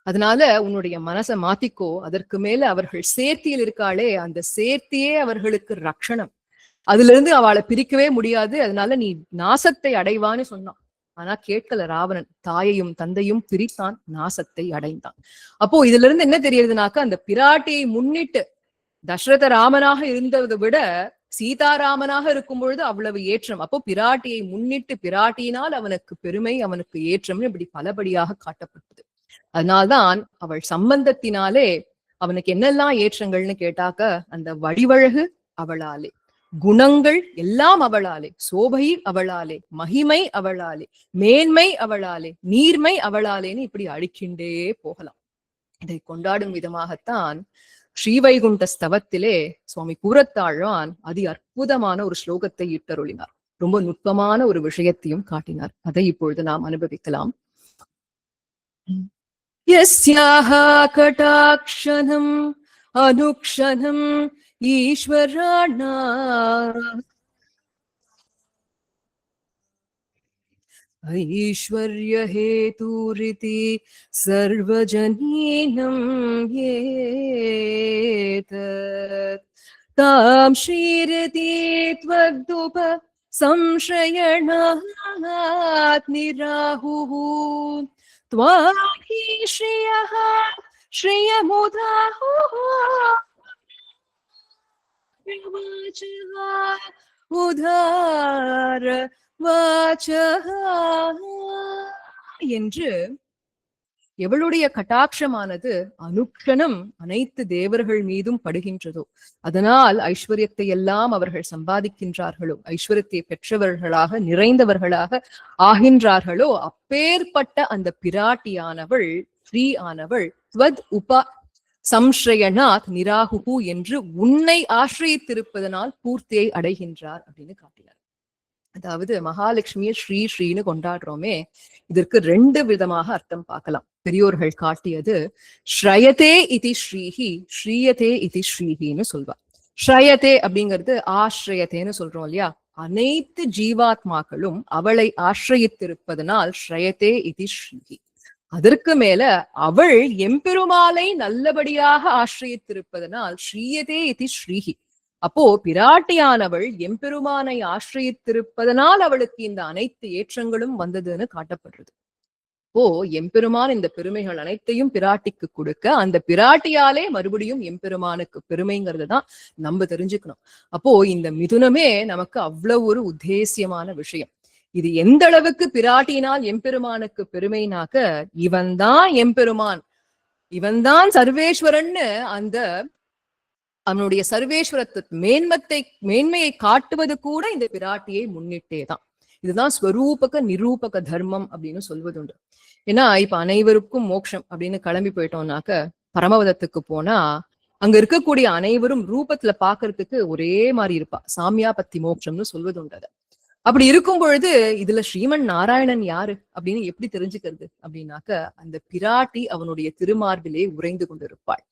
S2: அதனால உன்னுடைய மனசை மாத்திக்கோ. அதற்கு மேல அவர்கள் சேர்த்தியில் இருக்காளே, அந்த சேர்த்தியே அவர்களுக்கு ரக்ஷணம். அதுல இருந்து அவளை பிரிக்கவே முடியாது. அதனால நீ நாசத்தை அடைவான்னு சொன்னான். ஆனா கேட்கல ராவணன். தாயையும் தந்தையும் பிரித்தான், நாசத்தை அடைந்தான். அப்போ இதுல இருந்து என்ன தெரியுதுனாக்கா, அந்த பிராட்டியை முன்னிட்டு தசரத ராமனாக இருந்ததை விட சீதாராமனாக இருக்கும் பொழுது அவ்வளவு ஏற்றம். அப்போ பிராட்டியை முன்னிட்டு பிராட்டியினால் அவனுக்கு பெருமை, அவனுக்கு ஏற்றம்னு இப்படி பலபடியாக காட்டப்பட்டது. அதனால்தான் அவள் சம்பந்தத்தினாலே அவனுக்கு என்னெல்லாம் ஏற்றங்கள்னு கேட்டாக்க, அந்த வடிவழகு அவளாலே, குணங்கள் எல்லாம் அவளாலே, சோபை அவளாலே, மகிமை அவளாலே, மேன்மை அவளாலே, நீர்மை அவளாலேன்னு இப்படி அழிக்கின்றே போகலாம். இதை கொண்டாடும் விதமாகத்தான் ஸ்ரீவைகுண்ட ஸ்தவத்திலே சுவாமி கூரத்தாழ்வான் அதி அற்புதமான ஒரு ஸ்லோகத்தை இட்டருளினார். ரொம்ப நுட்பமான ஒரு விஷயத்தையும் காட்டினார். அதை இப்பொழுது நாம் அனுபவிக்கலாம். யஸ்யாஹ கடாக்ஷணம் அனுக்ஷணம் ஈஸ்வராணா ஐஸ்வர்ய ஹேதுரிதி சர்வஜனீனம் ஏதத் தாம் ஸ்ரீரதி த்வக்துப சம்ஸ்ரயணாத் நிராஹுஹு த்வாஹி ஸ்ரீயஹ ஸ்ரீயமுதாஹுஹு உதார என்று எவளுடைய கட்டாட்சமானது அனுக்ஷணம் அனைத்து தேவர்கள் மீதும் படுகின்றதோ, அதனால் ஐஸ்வர்யத்தை எல்லாம் அவர்கள் சம்பாதிக்கின்றார்களோ, ஐஸ்வர்யத்தை பெற்றவர்களாக நிறைந்தவர்களாக ஆகின்றார்களோ, அப்பேற்பட்ட அந்த பிராட்டியானவள், ஸ்ரீ ஆனவள் த்வத் உப சம்ஸ்ரயணாத் நிராகுகு என்று உன்னை ஆசிரியத்திருப்பதனால் பூர்த்தியை அடைகின்றார் அப்படின்னு காட்டினார். அதாவது மகாலட்சுமியை ஸ்ரீ ஸ்ரீன்னு கொண்டாடுறோமே, இதற்கு ரெண்டு விதமாக அர்த்தம் பார்க்கலாம். பெரியோர்கள் காட்டியது ஸ்ரயதே இதி ஸ்ரீஹி, ஸ்ரீயதே இதி ஸ்ரீஹின்னு சொல்வா. ஸ்ரயதே அப்படிங்கிறது ஆசிரியத்தேன்னு சொல்றோம் இல்லையா, அனைத்து ஜீவாத்மாக்களும் அவளை ஆசிரியத்திருப்பதனால் ஸ்ரயதே இதி ஸ்ரீஹி. அதற்கு மேல அவள் எம்பெருமாளை நல்லபடியாக ஆசிரியத்திருப்பதனால் ஸ்ரீயதே இதி ஸ்ரீஹி. அப்போ பிராட்டியானவள் எம்பெருமானை ஆசிரியத்திருப்பதனால் அவளுக்கு இந்த அனைத்து ஏற்றங்களும் வந்ததுன்னு காட்டப்படுறது. ஓ, எம்பெருமான் இந்த பெருமைகள் அனைத்தையும் பிராட்டிக்கு கொடுக்க, அந்த பிராட்டியாலே மறுபடியும் எம்பெருமானுக்கு பெருமைங்கிறது தான் நம்ம தெரிஞ்சுக்கணும். அப்போ இந்த மிதுனமே நமக்கு அவ்வளவு ஒரு உத்தேசியமான விஷயம். இது எந்த அளவுக்கு பிராட்டினால் எம்பெருமானுக்கு பெருமைனாக்க, இவன்தான் எம்பெருமான், இவன்தான் சர்வேஸ்வரன்னு அந்த அவனுடைய சர்வேஸ்வரத்து மேன்மையை காட்டுவது கூட இந்த பிராட்டியை முன்னிட்டேதான். இதுதான் ஸ்வரூபக நிரூபக தர்மம் அப்படின்னு சொல்வதுண்டு. ஏன்னா இப்ப அனைவருக்கும் மோட்சம் அப்படின்னு கிளம்பி போயிட்டோம்னாக்க, பரமவதத்துக்கு போனா அங்க இருக்கக்கூடிய அனைவரும் ரூபத்துல பாக்குறதுக்கு ஒரே மாதிரி இருப்பா. சாமியாபத்தி மோட்சம்னு சொல்வதுண்டு. அப்படி இருக்கும் பொழுது இதுல ஸ்ரீமன் நாராயணன் யாரு அப்படின்னு எப்படி தெரிஞ்சுக்கிறது அப்படின்னாக்க, அந்த பிராட்டி அவனுடைய திருமார்பிலே உறைந்து கொண்டிருப்பாள்.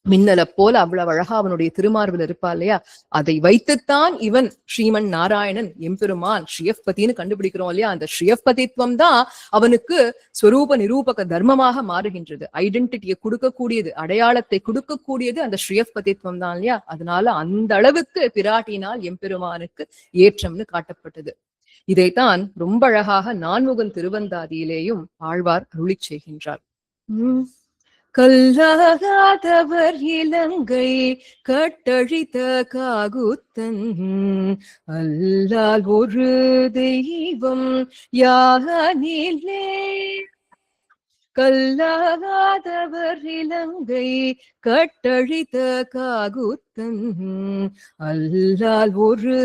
S2: மின்னல போல அவ்வளவு அழகா அவனுடைய திருமார்பில் இருப்பா இல்லையா, அதை வைத்துத்தான் இவன் ஸ்ரீமன் நாராயணன் எம்பெருமான் ஸ்ரீயப்பதின்னு கண்டுபிடிக்கிறோம் இல்லையா. அந்த ஸ்ரீயப்பதித்வம் தான் அவனுக்கு ஸ்வரூப நிரூபக தர்மமாக மாறுகின்றது. ஐடென்டிட்டியை கொடுக்கக்கூடியது, அடையாளத்தை கொடுக்கக்கூடியது அந்த ஸ்ரீயப்பதித்வம் தான் இல்லையா. அதனால அந்த அளவுக்கு பிராட்டினால் எம்பெருமானுக்கு ஏற்றம்னு காட்டப்பட்டது. இதைத்தான் ரொம்ப அழகாக நான்முகன் திருவந்தாதியிலேயும் ஆழ்வார் அருளி செய்கின்றார். கல்லாகாதவர் இலங்கை கட்டழித்த காகுத்தன் அல்லால் ஒரு தெய்வம் யானிலே. கல்லாகாதவர் இலங்கை கட்டழித்த காகுத்தன் அல்லால் ஒரு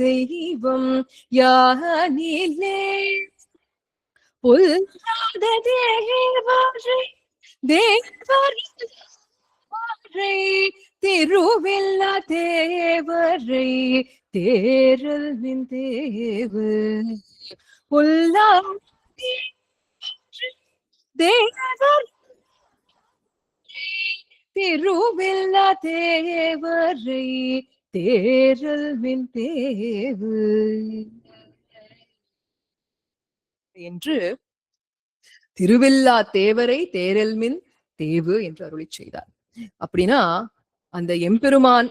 S2: தெய்வம் யானிலே. பொல்லாத தேவரை தேவரை திருவில்லா தேவரை தேரல் மின் தேவு. பொல்லா தேவர் திருவில்லா தேவரை தேரல் மின் தேவு என்று திருவில்லா தேவரை தேரல்மின் தேவு என்று அருளி செய்தார். அப்படின்னா அந்த எம்பெருமான்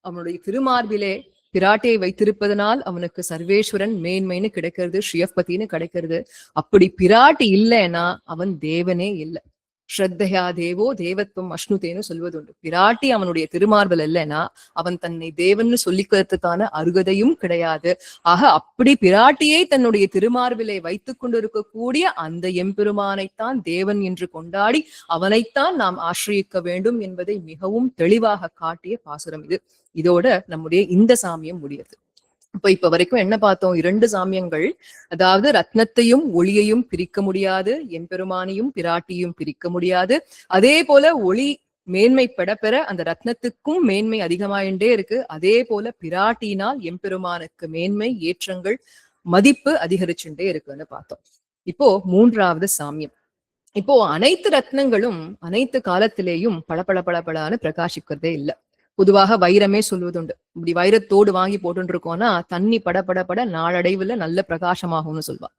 S2: அவனுடைய திருமார்பிலே பிராட்டியை வைத்திருப்பதனால் அவனுக்கு சர்வேஸ்வரன் மேன்மைன்னு கிடைக்கிறது, ஸ்ரீயப்பத்தின்னு கிடைக்கிறது. அப்படி பிராட்டி இல்லைன்னா அவன் தேவனே இல்லை. ஸ்ரத்தையா தேவோ தேவத்துவம் அஷ்ணுதேன்னு சொல்வதுண்டு. பிராட்டி அவனுடைய திருமார்பல் இல்லைன்னா அவன் தன்னை தேவன்னு சொல்லிக்கிறதுக்கான அருகதையும் கிடையாது. ஆக அப்படி பிராட்டியை தன்னுடைய திருமார்பிலை வைத்துக் கொண்டிருக்கக்கூடிய அந்த எம்பெருமானைத்தான் தேவன் என்று கொண்டாடி அவனைத்தான் நாம் ஆசிரியிக்க வேண்டும் என்பதை மிகவும் தெளிவாக காட்டிய பாசுரம் இது. இதோட நம்முடைய இந்த சாமியம் முடியுது. இப்ப வரைக்கும் என்ன பார்த்தோம்? 2 சாமியங்கள். அதாவது ரத்னத்தையும் ஒளியையும் பிரிக்க முடியாது, எம்பெருமானையும் பிராட்டியும் பிரிக்க முடியாது. அதே போல ஒளி மேன்மை பெற அந்த ரத்னத்துக்கும் மேன்மை அதிகமாயிண்டே இருக்கு. அதே போல பிராட்டினால் எம்பெருமானுக்கு மேன்மை, ஏற்றங்கள், மதிப்பு அதிகரிச்சுட்டே இருக்குன்னு பார்த்தோம். இப்போ 3வது சாமியம். இப்போ அனைத்து ரத்னங்களும் அனைத்து காலத்திலேயும் பளபளன்னு பிரகாசிக்கிறதே இல்லை. பொதுவாக வைரமே சொல்வதுண்டு. இப்படி வைரத்தோடு வாங்கி போட்டு இருக்கோம்னா தண்ணி பட நாளடைவுல நல்ல பிரகாசமாகும்னு சொல்வா.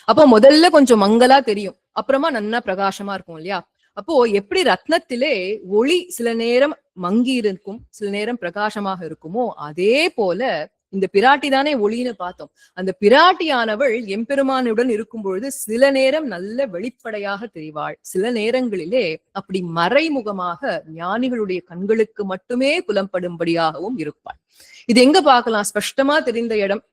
S2: அப்போ முதல்ல கொஞ்சம் மங்கலா தெரியும், அப்புறமா நல்லா பிரகாசமா இருக்கும் இல்லையா? அப்போ எப்படி ரத்னத்திலே ஒளி சில நேரம் மங்கி இருக்கும், சில நேரம் பிரகாசமாக இருக்குமோ, அதே போல இந்த பிராட்டி தானே ஒளின்னு பார்த்தோம். அந்த பிராட்டியானவள் எம்பெருமானுடன் இருக்கும் பொழுது சில நேரம் நல்ல வெளிப்படையாக தெரிவாள், சில நேரங்களிலே அப்படி மறைமுகமாக ஞானிகளுடைய கண்களுக்கு மட்டுமே புலம்படும்படியாகவும் இருப்பாள். இது எங்க பார்க்கலாம்? ஸ்பஷ்டமா தெரிந்த இடம்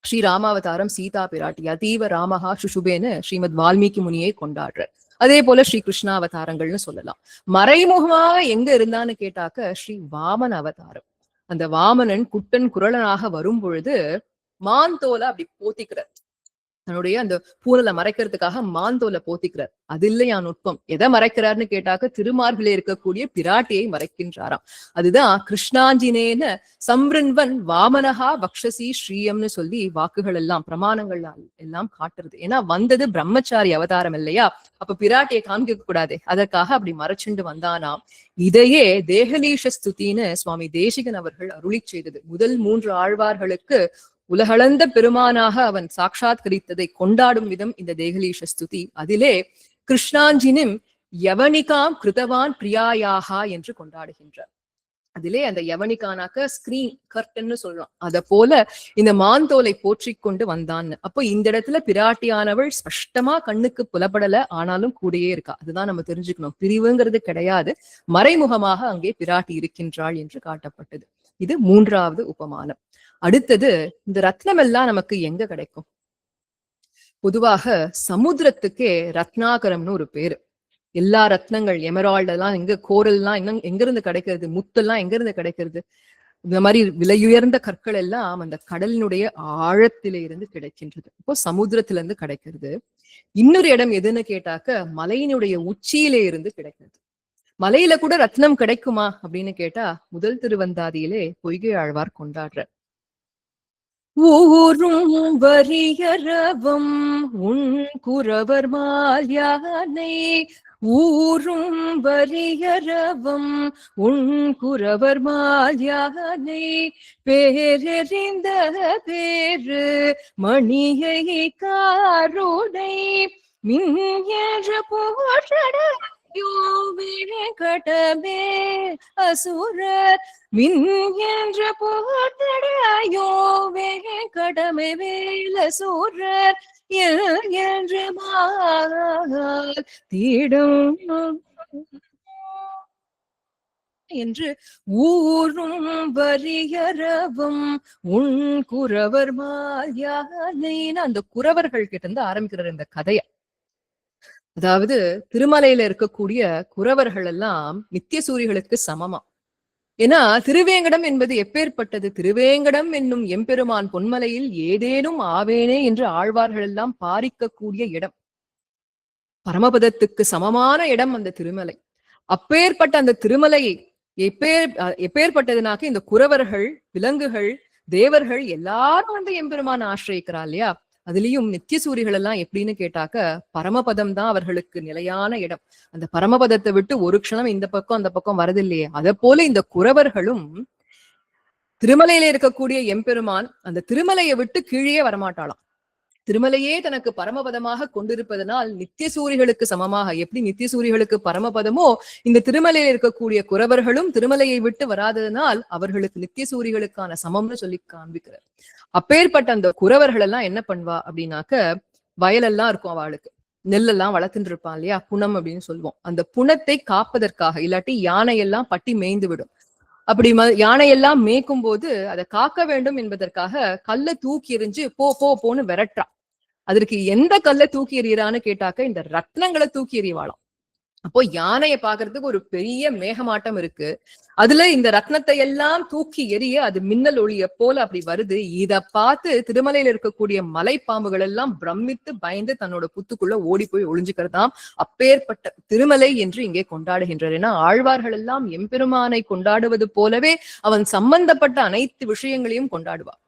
S2: ஸ்ரீ ராமாவதாரம் சீதா பிராட்டி அதீவ ராமஹா சுஷுபேன்னு ஸ்ரீமத் வால்மீகி முனியை கொண்டாடுற. அதே போல ஸ்ரீ கிருஷ்ணாவதாரங்கள்னு சொல்லலாம். மறைமுகமாக எங்க இருந்தான்னு கேட்டாக்க ஸ்ரீ வாமன அவதாரம். அந்த வாமனன் குட்டன் குரலனாக வரும் பொழுது மாந்தோலை அப்படி போத்திக்கிறார். தன்னுடைய அந்த பூனலை மறைக்கிறதுக்காக மாந்தோலை போத்திக்கிறார். அது இல்லையா நுட்பம்? எதை மறைக்கிறார்னு கேட்டாக்க திருமார்பிலே இருக்கக்கூடிய பிராட்டியை மறைக்கின்றாராம். அதுதான் கிருஷ்ணாஞ்சினேன சம்ருன்வன் வாமனஹா வக்ஷசி ஸ்ரீயம்னு சொல்லி வாக்குகள் எல்லாம் பிரமாணங்கள் எல்லாம் காட்டுறது. ஏன்னா வந்தது பிரம்மச்சாரி அவதாரம் இல்லையா? அப்ப பிராட்டியை காமிக்க கூடாதே, அதற்காக அப்படி மறைச்சுண்டு வந்தானாம். இதையே தேகலீஷ ஸ்துதின்னு சுவாமி தேசிகன் அவர்கள் அருளி செய்தது. முதல் 3 ஆழ்வார்களுக்கு உலகளந்த பெருமானாக அவன் சாட்சாத்கரித்ததை கொண்டாடும் விதம் இந்த தேகலீஷ ஸ்துதி. அதிலே கிருஷ்ணாஞ்சினும் யவனிகாம் கிருதவான் பிரியாயாகா என்று கொண்டாடுகின்றார். அதிலே அந்த யவனிகானாக்க ஸ்கிரீன் கர்டன்னு சொல்றான். அத போல இந்த மாந்தோலை போற்றி கொண்டு வந்தான்னு. அப்போ இந்த இடத்துல பிராட்டியானவள் ஸ்பஷ்டமா கண்ணுக்கு புலப்படல, ஆனாலும் கூடயே இருக்கா. அதுதான் நம்ம தெரிஞ்சுக்கணும். பிரிவுங்கிறது கிடையாது, மறைமுகமாக அங்கே பிராட்டி இருக்கின்றாள் என்று காட்டப்பட்டது. இது 3வது உபமானம். அடுத்தது, இந்த ரத்னம் எல்லாம் நமக்கு எங்க கிடைக்கும்? பொதுவாக சமுத்திரத்துக்கே ரத்னாகரம்னு ஒரு பேரு. எல்லா ரத்னங்கள், எமரால்டு எல்லாம் எங்க, கோரல் எல்லாம் இன்னும் எங்க இருந்து கிடைக்கிறது, முத்தெல்லாம் எங்க இருந்து கிடைக்கிறது? இந்த மாதிரி விலையுயர்ந்த கற்கள் எல்லாம் அந்த கடலினுடைய ஆழத்தில இருந்து கிடைக்கின்றது. இப்போ சமுத்திரத்துல இருந்து கிடைக்கிறது. இன்னொரு இடம் எதுன்னு கேட்டாக்க மலையினுடைய உச்சியிலே இருந்து கிடைக்கிறது. மலையில கூட ரத்னம் கிடைக்குமா அப்படின்னு கேட்டா முதல் திருவந்தாதியிலே பொய்கை ஆழ்வார் கொண்டாடுற. ஊரும் வரியரவம் உன் குரவர் மால் யானை, ஊரும் வரியரவம் உன் குரவர் மால் யானை, பேரெறிந்த பேரு மணியை காருடை மின் என்ற போற்றட கடமே அசுரர் மின் என்ற போர்த்தடையோ கடமை வேல சூரர் என்று தீடும் என்று ஊரும் வரியரவும் உன் குரவர் மால் யானை. அந்த குரவர்கள் கிட்ட இருந்து ஆரம்பிக்கிறார் இந்த கதைய. அதாவது திருமலையில இருக்கக்கூடிய குரவர்கள் எல்லாம் நித்தியசூரிகளுக்கு சமமா. ஏன்னா திருவேங்கடம் என்பது எப்பேற்பட்டது? திருவேங்கடம் என்னும் எம்பெருமான் பொன்மலையில் ஏதேனும் ஆவேனே என்று ஆழ்வார்கள் எல்லாம் பாரிக்கக்கூடிய இடம். பரமபதத்துக்கு சமமான இடம் அந்த திருமலை. அப்பேற்பட்ட அந்த திருமலையை எப்பேற்பட்டதுனாக்க இந்த குரவர்கள், விலங்குகள், தேவர்கள் எல்லாரும் வந்து எம்பெருமான் ஆசிரியிக்கிறா இல்லையா? அதுலயும் நித்தியசூரிகள் எல்லாம் எப்படின்னு கேட்டாக்க பரமபதம் தான் அவர்களுக்கு நிலையான இடம். அந்த பரமபதத்தை விட்டு ஒரு க்ஷணம் இந்த பக்கம் அந்த பக்கம் வரதில்லையே, அதை போல இந்த குரவர்களும் திருமலையில இருக்கக்கூடிய எம்பெருமான் அந்த திருமலையை விட்டு கீழே வரமாட்டாளாம். திருமலையே தனக்கு பரமபதமாக கொண்டிருப்பதனால் நித்திய சூரிகளுக்கு சமமாக, எப்படி நித்திய சூரிகளுக்கு பரமபதமோ இந்த திருமலையில் இருக்கக்கூடிய குறவர்களும் திருமலையை விட்டு வராததனால் அவர்களுக்கு நித்திய சூரிகளுக்கான சமம்னு சொல்லி காண்பிக்கிறார். அப்பேற்பட்ட அந்த குறவர்கள் எல்லாம் என்ன பண்ணுவா அப்படின்னாக்க, வயலெல்லாம் இருக்கும் அவளுக்கு, நெல்லெல்லாம் வளர்த்துட்டு இருப்பான் இல்லையா, புனம் அப்படின்னு சொல்லுவோம். அந்த புனத்தை காப்பதற்காக, இல்லாட்டி யானையெல்லாம் பட்டி மேய்ந்து விடும். அப்படி யானையெல்லாம் மேய்க்கும் போது அதை காக்க வேண்டும் என்பதற்காக கல்லை தூக்கி எறிஞ்சு போன்னு விரட்டுறா. அதற்கு எந்த கல்லை தூக்கி எறியறான்னு கேட்டாக்க இந்த ரத்னங்களை தூக்கி எறிவாளாம். அப்போ யானையை பாக்குறதுக்கு ஒரு பெரிய மேகமாட்டம் இருக்கு, அதுல இந்த ரத்னத்தை எல்லாம் தூக்கி எரிய அது மின்னல் ஒளிய போல அப்படி வருது. இத பார்த்து திருமலையில இருக்கக்கூடிய மலைப்பாம்புகள் எல்லாம் பிரமித்து பயந்து தன்னோட புத்துக்குள்ள ஓடி போய் ஒளிஞ்சுக்கிறதாம். அப்பேற்பட்ட திருமலை என்று இங்கே கொண்டாடுகின்றார். ஏன்னா ஆழ்வார்கள் எல்லாம் எம்பெருமானை கொண்டாடுவது போலவே அவன் சம்பந்தப்பட்ட அனைத்து விஷயங்களையும் கொண்டாடுவார்.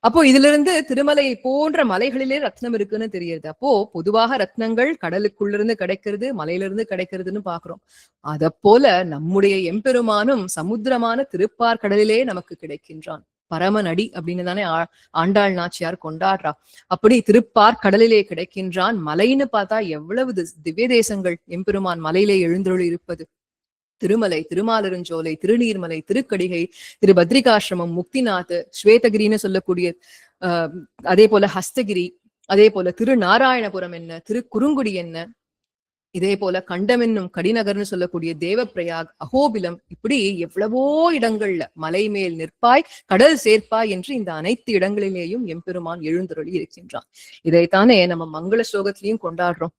S2: அப்போ இதுல இருந்து திருமலை போன்ற மலைகளிலே ரத்னம் இருக்குன்னு தெரியுது. அப்போ பொதுவாக ரத்னங்கள் கடலுக்குள்ளிருந்து கிடைக்கிறது, மலையிலிருந்து கிடைக்கிறதுன்னு பாக்குறோம். அத போல நம்முடைய எம்பெருமானும் சமுத்திரமான திருப்பார்கடலிலே நமக்கு கிடைக்கின்றான். பரமநடி அப்படின்னு தானே ஆண்டாள் நாச்சியார் கொண்டாடுறா. அப்படி திருப்பார்கடலிலே கிடைக்கின்றான். மலைன்னு பார்த்தா எவ்வளவு திவ்ய தேசங்கள் எம்பெருமான் மலையிலே எழுந்தருளி இருப்பது. திருமலை, திருமாலிருஞ்சோலை, திருநீர்மலை, திருக்கடிகை, திருபத்ரிகாசிரமம், முக்திநாத், ஸ்வேதகிரின்னு சொல்லக்கூடிய அதே போல ஹஸ்தகிரி, அதே போல திருநாராயணபுரம் என்ன, திருக்குறுங்குடி என்ன, இதே போல கண்டம் என்னும் கடிநகர்னு சொல்லக்கூடிய தேவப்பிரயாக், அகோபிலம், இப்படி எவ்வளவோ இடங்கள்ல மலை மேல் நிற்பாய் கடல் சேர்ப்பாய் என்று இந்த அனைத்து இடங்களிலேயும் எம்பெருமான் எழுந்தருளி இருக்கின்றான். இதைத்தானே நம்ம மங்கள ஸ்லோகத்திலையும் கொண்டாடுறோம்.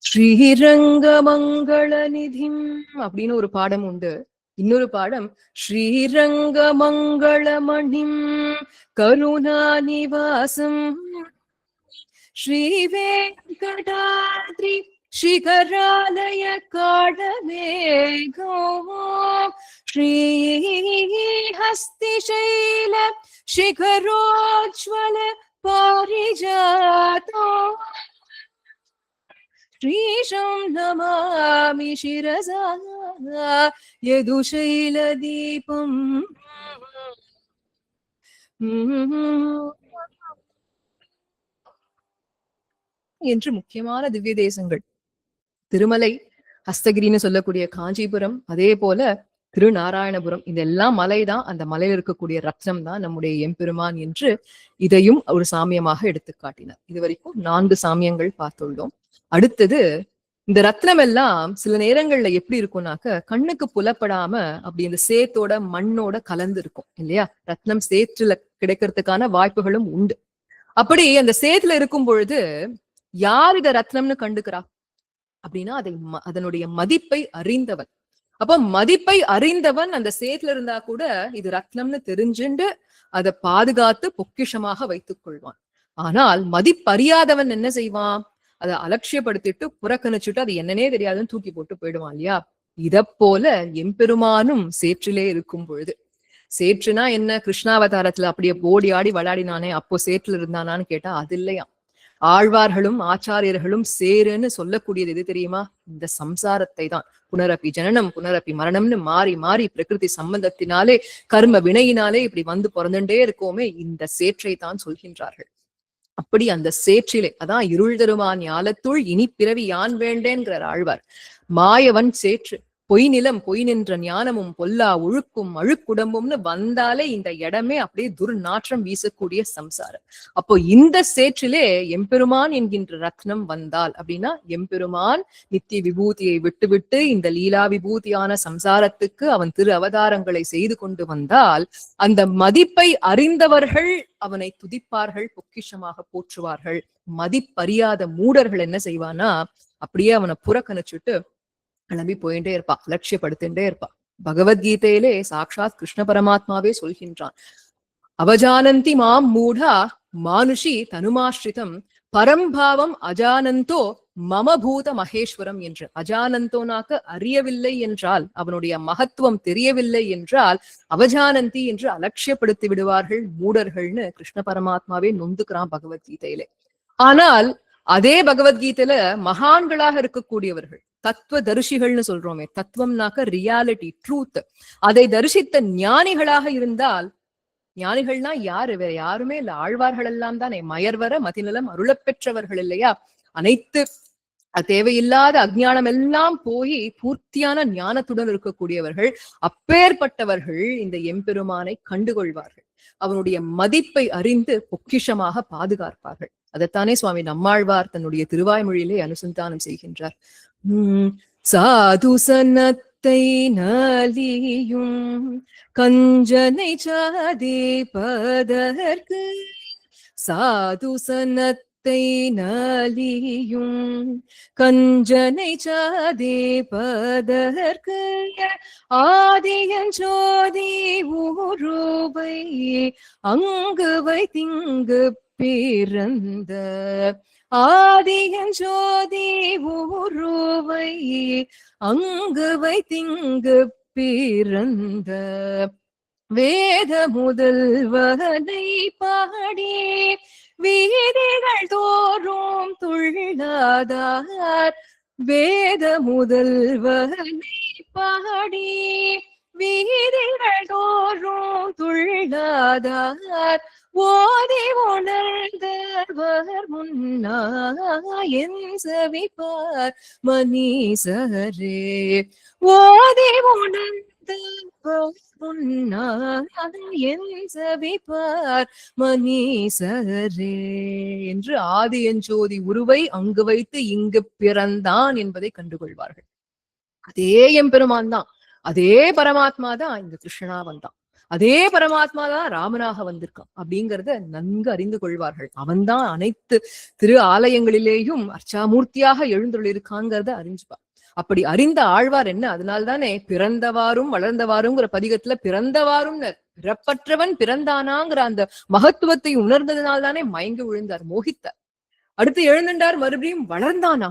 S2: ஸ்ரீரங்க மங்கள நிதிம் அப்படின்னு ஒரு பாடம் உண்டு. இன்னொரு பாடம் ஸ்ரீரங்க மங்களமணிம் கருணா நிவாசம் ஸ்ரீவேங்கடாத்ரி சிகராலய காடமேகோ ஸ்ரீஹஸ்திசைல சிகரோஜ்வல பாரிஜாதோ ஸ்ரீஷம் நமாமி சிரசா யதுஷைல தீபம். என்று முக்கியமான திவ்ய தேசங்கள் திருமலை, ஹஸ்தகிரின்னு சொல்லக்கூடிய காஞ்சிபுரம், அதே போல திருநாராயணபுரம், இதெல்லாம் மலைதான். அந்த மலையில் இருக்கக்கூடிய ரத்னம் தான் நம்முடைய எம்பெருமான் என்று இதையும் ஒரு சாமியமாக எடுத்து காட்டினார். இதுவரைக்கும் 4 சாமியங்கள் பார்த்துள்ளோம். அடுத்தது இந்த ரத்னம் எல்லாம் சில நேரங்கள்ல எப்படி இருக்கும்னாக்க கண்ணுக்கு புலப்படாம அப்படி இந்த சேத்தோட மண்ணோட கலந்து இருக்கும் இல்லையா. ரத்னம் சேற்றுல கிடைக்கிறதுக்கான வாய்ப்புகளும் உண்டு. அப்படி அந்த சேத்துல இருக்கும் பொழுது யார் இத ரத்னம்னு கண்டுக்கிறா அப்படின்னா அதனுடைய மதிப்பை அறிந்தவன். அப்ப மதிப்பை அறிந்தவன் அந்த சேத்துல இருந்தா கூட இது ரத்னம்னு தெரிஞ்சுண்டு அதை பாதுகாத்து பொக்கிஷமாக வைத்துக் கொள்வான். ஆனால் மதிப்பறியாதவன் என்ன செய்வான், அதை அலட்சியப்படுத்திட்டு புறக்கணிச்சுட்டு அது என்னன்னே தெரியாதுன்னு தூக்கி போட்டு போயிடுவான் இல்லையா. இத போல எம்பெருமானும் சேற்றிலே இருக்கும் பொழுது, சேற்றுனா என்ன, கிருஷ்ணாவதாரத்துல அப்படியே ஓடி ஆடி விளையாடினானே அப்போ சேற்றுல இருந்தானான்னு கேட்டா அது இல்லையா. ஆழ்வார்களும் ஆச்சாரியர்களும் சேருன்னு சொல்லக்கூடியது எது தெரியுமா, இந்த சம்சாரத்தை தான். புனரப்பி ஜனனம் புனரப்பி மரணம்னு மாறி மாறி பிரகிருதி சம்பந்தத்தினாலே கர்ம வினையினாலே இப்படி வந்து பிறந்துட்டே இருக்கோமே, இந்த சேற்றை தான் சொல்கின்றார்கள். அப்படி அந்த சேற்றிலே, அதான் இருள் தருவான் ஞாலத்துள் இனி பிறவி யான் வேண்டேன்கிறார் ஆழ்வார். மாயவன் சேற்று, பொய் நிலம் பொய் நின்ற ஞானமும் பொல்லா ஒழுக்கும் அழுக்குடம்பும்னு வந்தாலே இந்த இடமே அப்படியே துர்நாற்றம் வீசக்கூடிய சம்சாரம். அப்போ இந்த சேற்றிலே எம்பெருமான் என்கின்ற ரத்னம் வந்தால் அப்படின்னா, எம்பெருமான் நித்திய விபூதியை விட்டுவிட்டு இந்த லீலா விபூதியான சம்சாரத்துக்கு அவன் திரு அவதாரங்களை செய்து கொண்டு வந்தால் அந்த மதிப்பை அறிந்தவர்கள் அவனை துதிப்பார்கள், பொக்கிஷமாக போற்றுவார்கள். மதிப்பறியாத மூடர்கள் என்ன செய்வானா, அப்படியே அவனை புறக்கணிச்சுட்டு கிளம்பி போயிட்டே இருப்பா, அலட்சியப்படுத்தின்றே இருப்பா. பகவத்கீதையிலே சாட்சாத் கிருஷ்ண பரமாத்மாவே சொல்கின்றான், அவஜானந்தி மாம் மூடா மானுஷி தனுமாஸ்ரிதம் பரம்பாவம் அஜானந்தோ மமபூத மகேஸ்வரம் என்று. அஜானந்தோனாக்க அறியவில்லை என்றால், அவனுடைய மகத்துவம் தெரியவில்லை என்றால் அவஜானந்தி என்று அலட்சியப்படுத்தி விடுவார்கள் மூடர்கள்னு கிருஷ்ண பரமாத்மாவே நொந்துக்கிறான் பகவத்கீதையிலே. ஆனால் அதே பகவத்கீதையில மகான்களாக இருக்கக்கூடியவர்கள், தத்துவ தரிசிகள்னு சொல்றோமே, தத்துவம்னாக்க ரியாலிட்டி ட்ரூத், அதை தரிசித்த ஞானிகளாக இருந்தால் ஞானிகள்னா யாரு? வேற யாருமே இல்ல, ஆழ்வார்கள் எல்லாம் தானே. மயர்வர மதிநலம் அருளப் பெற்றவர்கள் இல்லையா? அனைத்து தேவையில்லாத அஜ்ஞானம் எல்லாம் போய் பூர்த்தியான ஞானத்துடன் இருக்கக்கூடியவர்கள். அப்பேற்பட்டவர்கள் இந்த எம்பெருமானை கண்டுகொள்வார்கள். அவனுடைய மதிப்பை அறிந்து பொக்கிஷமாக பாதுகாப்பார்கள். அதைத்தானே சுவாமி நம்மாழ்வார் தன்னுடைய திருவாய்மொழியிலே அனுசந்தானம் செய்கின்றார். சாது சனத்தை நலியும் கஞ்சனை சாதி பதற்கு, சாது சனத்தை நலியும் கஞ்சனை சாதி பதற்கு, ஆதியன் ஜோதி உருவை அங்கு வைத்திங்கு பிறந்த, ஆதியன் ஜோதி உருவை அங்கு வைத்திங்கு பிறந்த, வேத முதல்வனை பாடி வீதிகள் தோறும் துள்ளாதார், வேத முதல்வனை பாடி வீதிகள் தோறும் துள்ளாதார், ஓதி உணர்ந்தவர் முன்னா என் செவிப்பார் மணீசரே, ஓதி உணர்ந்தவர் முன்னா என் செவிப்பார் மணீசரே என்று ஆதியன் ஜோதி உருவை அங்கு வைத்து இங்கு பிறந்தான் என்பதை கண்டுகொள்வார்கள். அதே எம்பெருமான் தான், அதே பரமாத்மா தான் இந்த கிருஷ்ணனா வந்தான், அதே பரமாத்மா தான் ராமனாக வந்திருக்கான் அப்படிங்கிறத நன்கு அறிந்து கொள்வார்கள். அவன்தான் அனைத்து திரு ஆலயங்களிலேயும் அர்ச்சாமூர்த்தியாக எழுந்துள்ளிருக்காங்கிறத அறிஞ்சுப்பார். அப்படி அறிந்த ஆழ்வார் என்ன, அதனால்தானே பிறந்தவாறும் வளர்ந்தவாறுங்கிற பதிகத்துல பிறந்தவாறும், பிறப்பற்றவன் பிறந்தானாங்கிற அந்த மகத்துவத்தை உணர்ந்ததுனால்தானே மயங்கி விழுந்தார், மோகித்தார். அடுத்து எழுந்துட்டார், மறுபடியும் வளர்ந்தானா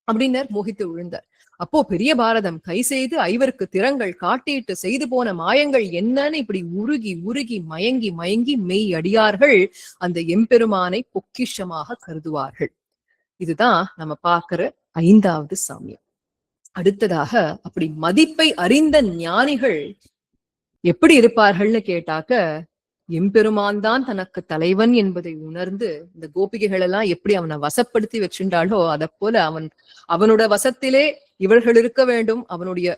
S2: அப்படின்னர், மோகித்து விழுந்தார். அப்போ பெரிய பாரதம் கை செய்து ஐவருக்கு திறங்கள் காட்டிட்டு செய்து போன மாயங்கள் என்னன்னு இப்படி உருகி உருகி மயங்கி மயங்கி மெய் அடியார்கள் அந்த எம்பெருமானை பொக்கிஷமாக கருதுவார்கள். இதுதான் நம்ம பார்க்கிற 5வது சாமியம். அடுத்ததாக அப்படி மதிப்பை அறிந்த ஞானிகள் எப்படி இருப்பார்கள்னு கேட்டாக்க, எம்பெருமான் தான் தனக்கு தலைவன் என்பதை உணர்ந்து, இந்த கோபிகைகள் எல்லாம் எப்படி அவனை வசப்படுத்தி வச்சுட்டாலோ அதை போல அவனோட வசத்திலே இவர்கள் இருக்க வேண்டும், அவனுடைய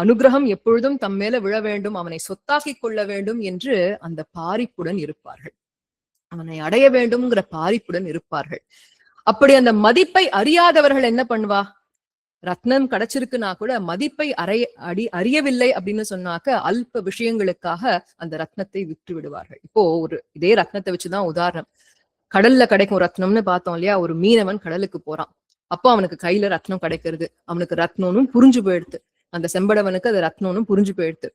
S2: அனுகிரகம் எப்பொழுதும் தம் மேல விழ வேண்டும், அவனை சொத்தாக்கி கொள்ள வேண்டும் என்று அந்த பாரிப்புடன் இருப்பார்கள். அவனை அடைய வேண்டும்ங்கிற பாரிப்புடன் இருப்பார்கள். அப்படி அந்த மதிப்பை அறியாதவர்கள் என்ன பண்ணுவா? ரத்னம் கிடைச்சிருக்குன்னா கூட மதிப்பை அறியவில்லை அப்படின்னு சொன்னாக்க அல்ப விஷயங்களுக்காக அந்த ரத்னத்தை விற்று விடுவார்கள். இப்போ இதே ரத்னத்தை வச்சுதான் உதாரணம். கடல்ல கிடைக்கும் ரத்னம்னு பார்த்தோம் இல்லையா? ஒரு மீனவன் கடலுக்கு போறான், அப்போ அவனுக்கு கையில ரத்னம் கிடைக்கிறது, அவனுக்கு ரத்னம்னு புரிஞ்சு போயிடுது, அந்த செம்படவனுக்கு அது ரத்னம்னு புரிஞ்சு போயிடுது.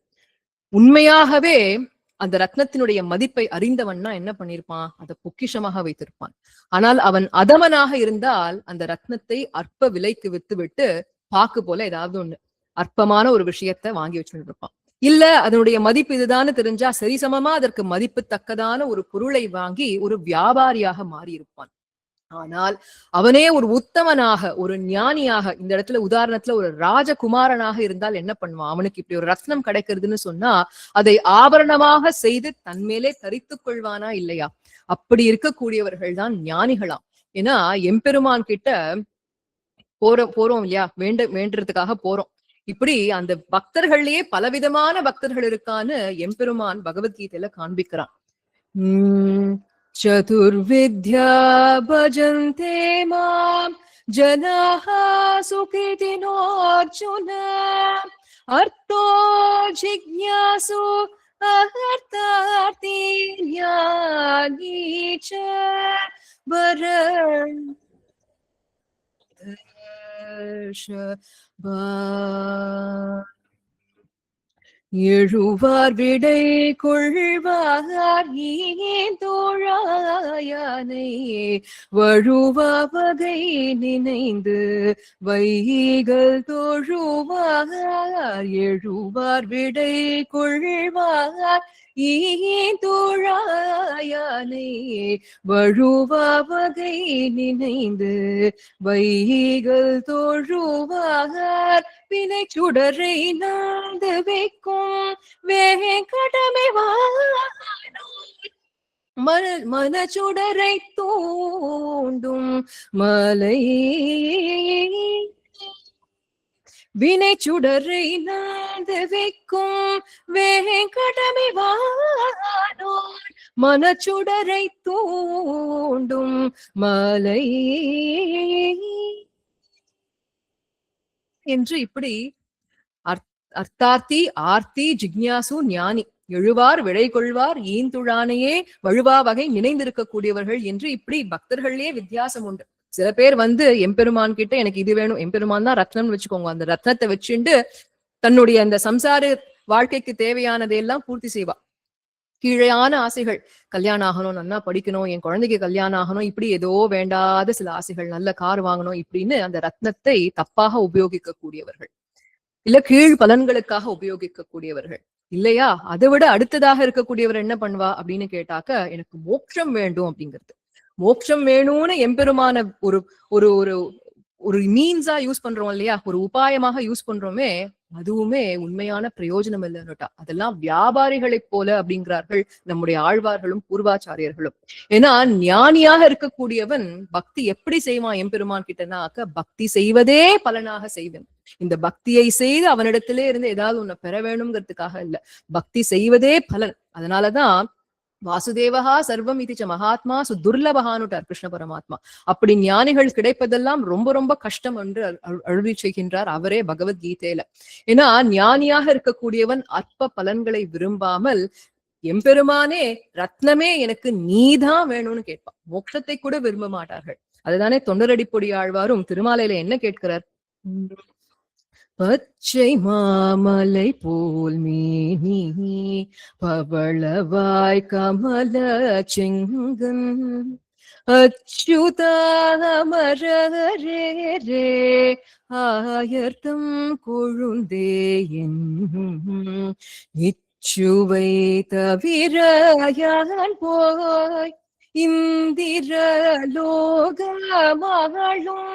S2: உண்மையாகவே அந்த ரத்னத்தினுடைய மதிப்பை அறிந்தவன்னா என்ன பண்ணிருப்பான்? அதை பொக்கிஷமாக வைத்திருப்பான். ஆனால் அவன் அதமனாக இருந்தால் அந்த ரத்னத்தை அற்ப விலைக்கு வித்து விட்டு பாக்கு போல ஏதாவது ஒண்ணு அற்பமான ஒரு விஷயத்த வாங்கி வச்சுட்டு இருப்பான். இல்ல அதனுடைய மதிப்பு இதுதான்னு தெரிஞ்சா சரிசமமா அதற்கு மதிப்பு தக்கதான ஒரு பொருளை வாங்கி ஒரு வியாபாரியாக மாறி இருப்பான். ஆனால் அவனே ஒரு உத்தமனாக, ஒரு ஞானியாக, இந்த இடத்துல உதாரணத்துல ஒரு ராஜகுமாரனாக இருந்தால் என்ன பண்ணுவான்? அவனுக்கு இப்படி ஒரு ரத்னம் கிடைக்கிறதுன்னு சொன்னா அதை ஆபரணமாக செய்து தன்மேலே தரித்துக் கொள்வானா இல்லையா? அப்படி இருக்கக்கூடியவர்கள் தான் ஞானிகளாம். ஏன்னா எம்பெருமான் கிட்ட போறோம் இல்லையா? வேண்டுறதுக்காக போறோம். இப்படி அந்த பக்தர்கள்லயே பலவிதமான பக்தர்கள் இருக்கான்னு எம்பெருமான் பகவத்கீதையில காண்பிக்கிறான். चतुर्विद्या भजन्ते मां जनाः सुकृतिनोऽर्जुन, अर्थो जिज्ञासु अर्थार्थी ज्ञानी च எழுவார் விடை கொள்வார் தோழாயானை, வழுவா வகை நினைந்து வைகள் தோழுவார், எழுவார் விடை கொள்வார் தோழாயானை, வழுவா வகை நினைந்து வைகள் தோழுவார், வினை சுடரை நாந்து வைக்கும் வேங்கடமை வானோ மனச்சுடரை தூண்டும் மலை வினை சுடரை நாடு வைக்கும் வேங்கடமே வானோர் மனச்சுடரை தூண்டும் மலை என்று இப்படி அர்த்தார்த்தி ஆர்த்தி ஜிக்ஞாசு ஞானி எழுவார் விடை கொள்வார் ஈந்துழானையே வழுவா வகை நினைந்திருக்கக்கூடியவர்கள் என்று இப்படி பக்தர்களே வித்தியாசம் உண்டு. சில பேர் எம்பெருமான் கிட்ட எனக்கு இது வேணும், எம்பெருமான் தான் ரத்னம்னு வச்சுக்கோங்க, அந்த ரத்னத்தை வச்சுண்டு தன்னுடைய அந்த சம்சார வாழ்க்கைக்கு தேவையானதையெல்லாம் பூர்த்தி செய்வா. கீழையான ஆசைகள், கல்யாணம் ஆகணும், நல்லா படிக்கணும், என் குழந்தைக்கு கல்யாணம் ஆகணும், இப்படி ஏதோ வேண்டாத சில ஆசைகள், நல்ல கார் வாங்கணும், இப்படின்னு அந்த ரத்னத்தை தப்பாக உபயோகிக்க கூடியவர்கள், இல்ல கீழ் பலன்களுக்காக உபயோகிக்க கூடியவர்கள் இல்லையா. அதை விட அடுத்ததாக இருக்கக்கூடியவர் என்ன பண்ணுவா அப்படின்னு கேட்டாக்க, எனக்கு மோட்சம் வேண்டும் அப்படிங்கிறது. மோட்சம் வேணும்னு எம்பெருமான ஒரு ஒரு ஒரு ஒரு மீன்ஸா யூஸ் பண்றோம் இல்லையா, ஒரு உபாயமாக யூஸ் பண்றோமே, அதுவுமே உண்மையான பிரயோஜனம் இல்லைன்னுட்டா. அதெல்லாம் வியாபாரிகளைப் போல அப்படிங்கிறார்கள் நம்முடைய ஆழ்வார்களும் பூர்வாச்சாரியர்களும். ஏன்னா ஞானியாக இருக்கக்கூடியவன் பக்தி எப்படி செய்வான் எம்பெருமான் கிட்டனாக்க, பக்தி செய்வதே பலனாக செய்வன். இந்த பக்தியை செய்து அவனிடத்திலே இருந்து ஏதாவது ஒண்ணு பெற வேணுங்கிறதுக்காக இல்ல, பக்தி செய்வதே பலன். அதனாலதான் வாசுதேவஹா சர்வம் இதிச்ச மகாத்மா சுதுர்லபகானுட்டார் கிருஷ்ண பரமாத்மா. அப்படி ஞானிகள் கிடைப்பதெல்லாம் ரொம்ப ரொம்ப கஷ்டம் என்று அருளி செய்கின்றார் அவரே பகவத்கீதையில. ஏன்னா ஞானியாக இருக்கக்கூடியவன் அற்ப பலன்களை விரும்பாமல் எம்பெருமானே ரத்னமே எனக்கு நீதான் வேணும்னு கேட்பான். மோட்சத்தை கூட விரும்ப மாட்டார்கள். அதுதானே தொண்டரடிப்பொடி ஆழ்வாரும் திருமாலையில என்ன கேட்கிறார், பச்சை மாமலை போல் மேனி பவளவாய் கமல செங்கன் அச்சுதாமரே ஆயர்த்தம் கொழுந்தே என்னும் இச்சுவை தவிர யான் போய் இந்திர லோக மகளும்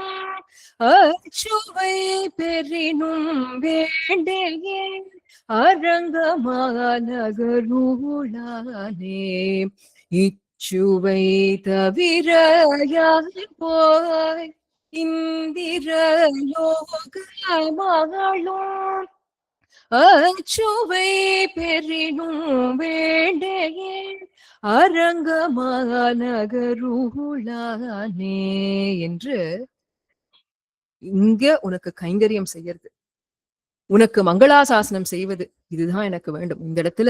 S2: அச்சுவை பெறினும் வேண்டேயே அரங்கமானகருளானே இச்சுவை தவிர யான் போய் இந்திர லோக மகளும் அச்சுவை பெறினும் வேண்டேயே அரங்கமானகருளானே என்று இங்க உனக்கு கைங்கரியம் செய்யறது, உனக்கு மங்களாசாசனம் செய்வது, இதுதான் எனக்கு வேண்டும். இந்த இடத்துல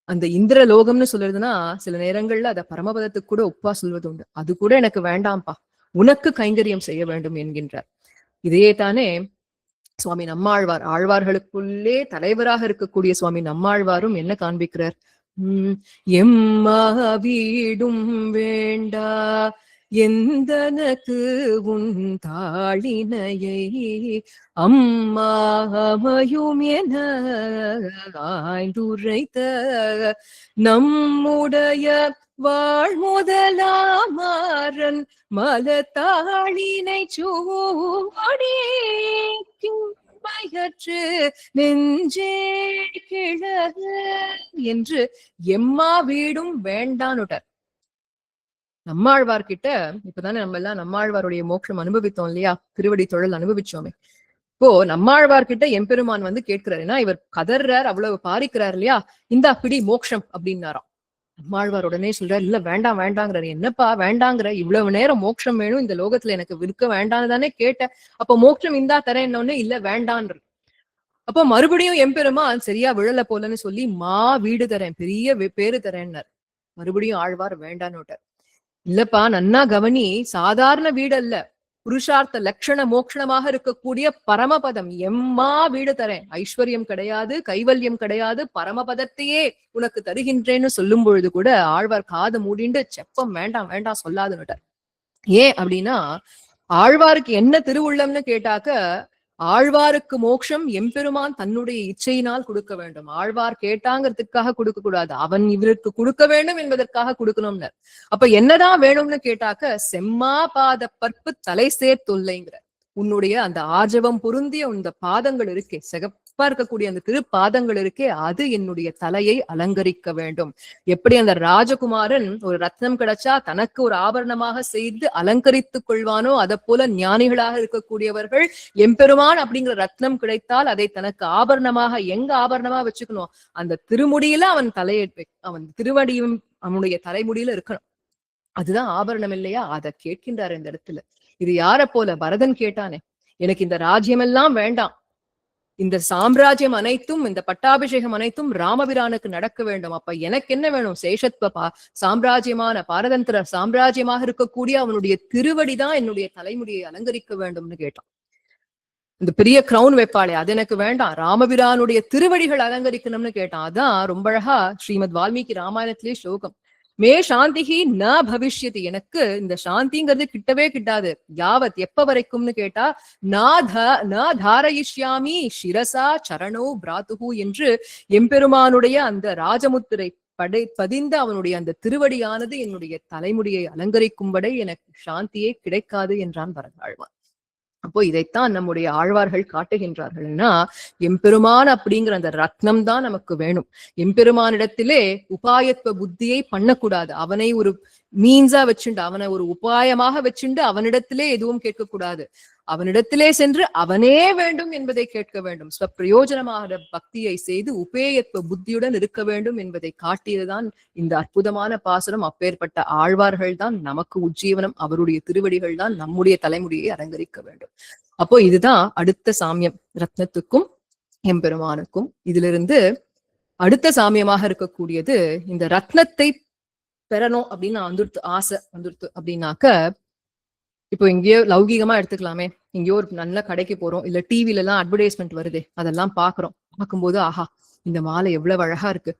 S2: அந்த இந்திர லோகம்னு சொல்றதுன்னா சில நேரங்கள்ல அத பரமபதத்துக்கு கூட ஒப்பா சொல்வது உண்டு. அது கூட எனக்கு வேண்டாம்ப்பா, உனக்கு கைங்கரியம் செய்ய வேண்டும் என்கின்றார். இதையே தானே சுவாமி நம்மாழ்வார், ஆழ்வார்களுக்குள்ளே தலைவராக இருக்கக்கூடிய சுவாமி நம்மாழ்வாரும் என்ன காண்பிக்கிறார், எம்மா வீடும் வேண்டா எந்தனக்கு உன் தாளினையை அம்மா அமையும் என ஆய்ந்துரைத்த நம்முடைய வாழ்முதலாமாறன் மலத்தாளினை சூடிக்கும் பயற்று நெஞ்சே கிழக என்று எம்மா வீடும் வேண்டான்னுட்டார். நம்மாழ்வார்கிட்ட இப்பதானே நம்ம எல்லாம் நம்மாழ்வாருடைய மோட்சம் அனுபவித்தோம் இல்லையா, திருவடி தொழில் அனுபவிச்சோமே. இப்போ நம்மாழ்வார்கிட்ட எம்பெருமான் கேட்கிறார், ஏன்னா இவர் கதர்றார், அவ்வளவு பாரிக்கிறார் இல்லையா, இந்தா பிடி மோட்சம் அப்படின்னாராம். நம்மாழ்வார் உடனே சொல்றாரு, இல்ல வேண்டாம் வேண்டாங்கிறாரு. என்னப்பா வேண்டாங்கிற, இவ்வளவு நேரம் மோட்சம் வேணும் இந்த லோகத்துல எனக்கு விற்க வேண்டான்னு தானே கேட்ட, அப்ப மோட்சம் இந்தா தரேன்னொன்னு இல்ல வேண்டான்ற. அப்போ மறுபடியும் எம்பெருமான் சரியா விழல போலன்னு சொல்லி வீடு தரேன், பெரிய பேரு தரேன்னார். மறுபடியும் ஆழ்வார் வேண்டான்னு. இல்லப்பா நன்னா கவனி, சாதாரண வீடு அல்ல, புருஷார்த்த லட்சண மோட்சணமாக இருக்கக்கூடிய பரமபதம், எம்மா வீடு தரேன், ஐஸ்வர்யம் கிடையாது, கைவல்யம் கிடையாது, பரமபதத்தையே உனக்கு தருகின்றேன்னு சொல்லும் பொழுது கூட ஆழ்வார் காது மூடிண்டு செப்பம் வேண்டாம் வேண்டாம் சொல்லாதுன்னுட்டார். ஏன் அப்படின்னா ஆழ்வாருக்கு என்ன திருவுள்ளம்னு கேட்டாக்க, ஆழ்வாருக்கு மோட்சம் எம்பெருமான் தன்னுடைய இச்சையினால் கொடுக்க வேண்டும். ஆழ்வார் கேட்டாங்கிறதுக்காக கொடுக்க கூடாது, அவன் இவருக்கு கொடுக்க வேண்டும் என்பதற்காக கொடுக்கணும்னு. அப்ப என்னதான் வேணும்னு கேட்டாக்க, செம்மா பாத பற்பு தலை சேர்த்துள்ளைங்கிற உன்னுடைய அந்த ஆஜவம் பொருந்திய இந்த பாதங்கள் இருக்கே, சிவப்பா இருக்கக்கூடிய அந்த திருப்பாதங்கள் இருக்கே அது என்னுடைய தலையை அலங்கரிக்க வேண்டும். எப்படி அந்த ராஜகுமாரன் ஒரு ரத்னம் கிடைச்சா தனக்கு ஒரு ஆபரணமாக செய்து அலங்கரித்துக் கொள்வானோ அதை போல ஞானிகளாக இருக்கக்கூடியவர்கள் எம்பெருமான் அப்படிங்கிற ரத்னம் கிடைத்தால் அதை தனக்கு ஆபரணமாக எங்க ஆபரணமா வச்சுக்கணும், அந்த திருமுடியில அவன் அவன் திருவடியும் அவனுடைய தலைமுடியில இருக்கணும். அதுதான் ஆபரணம் இல்லையா? அதை கேட்கின்றார் இந்த இடத்துல. இது யார போல பரதன் கேட்டானே, எனக்கு இந்த ராஜ்யம் எல்லாம் வேண்டாம், இந்த சாம்ராஜ்யம் அனைத்தும் இந்த பட்டாபிஷேகம் அனைத்தும் ராமபிரானுக்கு நடக்க வேண்டும். அப்ப எனக்கு என்ன வேணும்? சேஷத்வ சாம்ராஜ்யமான பாரதந்திர சாம்ராஜ்யமாக இருக்கக்கூடிய அவனுடைய திருவடிதான் என்னுடைய தலைமுடியை அலங்கரிக்க வேண்டும்னு கேட்டான். இந்த பெரிய கிரவுன் வைப்பாளே அது எனக்கு வேண்டாம், ராமபிரானுடைய திருவடிகள் அலங்கரிக்கணும்னு கேட்டான். அதான் ரொம்ப அழகா ஸ்ரீமத் வால்மீகி ராமாயணத்திலே ஸ்லோகம், மே சாந்திஹி ந பவிஷ்யதி, எனக்கு இந்த சாந்திங்கிறது கிட்டவே கிட்டாது. யாவத் எப்ப வரைக்கும்னு கேட்டா, ந தாரயிஷ்யாமி சிரசா சரணோ பிராத்துஹு என்று எம்பெருமானுடைய அந்த ராஜமுத்திரை பதிந்த அவனுடைய அந்த திருவடியானது என்னுடைய தலைமுடியை அலங்கரிக்கும்படி எனக்கு சாந்தியே கிடைக்காது என்றான் பரதாழ்வான். அப்போ இதைத்தான் நம்முடைய ஆழ்வார்கள் காட்டுகின்றார்கள்னா, எம்பெருமான் அப்படிங்கிற அந்த ரத்னம் தான் நமக்கு வேணும். எம்பெருமானிடத்திலே உபாயத்துவ புத்தியை பண்ணக்கூடாது. அவனை ஒரு மீன்ஸா வச்சுண்டு, அவனை ஒரு உபாயமாக வச்சுண்டு அவனிடத்திலே எதுவும் கேட்கக்கூடாது. அவனிடத்திலே சென்று அவனே வேண்டும் என்பதை கேட்க வேண்டும். பிரயோஜனமாக பக்தியை செய்து உபேயத்துவ புத்தியுடன் இருக்க வேண்டும் என்பதை காட்டியதுதான் இந்த அற்புதமான பாசுரம். அப்பேற்பட்ட ஆழ்வார்கள் தான் நமக்கு உஜ்ஜீவனம். அவருடைய திருவடிகள் தான் நம்முடைய தலைமுடியை அலங்கரிக்க வேண்டும். அப்போ இதுதான் அடுத்த சாமியம் ரத்னத்துக்கும் எம்பெருமானுக்கும். இதிலிருந்து அடுத்த சாமியமாக இருக்கக்கூடியது, இந்த ரத்னத்தை பெறணும் அப்படின்னு வந்துடுத்து ஆசை வந்துடுத்து அப்படின்னாக்க, இப்போ எங்கேயோ லௌகீகமா எடுத்துக்கலாமே, எங்கேயோ ஒரு நல்ல கடைக்கு போறோம், இல்ல டிவில எல்லாம் அட்வர்டைஸ்மெண்ட் வருது, அதெல்லாம் பாக்குறோம். பார்க்கும்போது ஆஹா இந்த மாலை எவ்வளவு அழகா இருக்கு,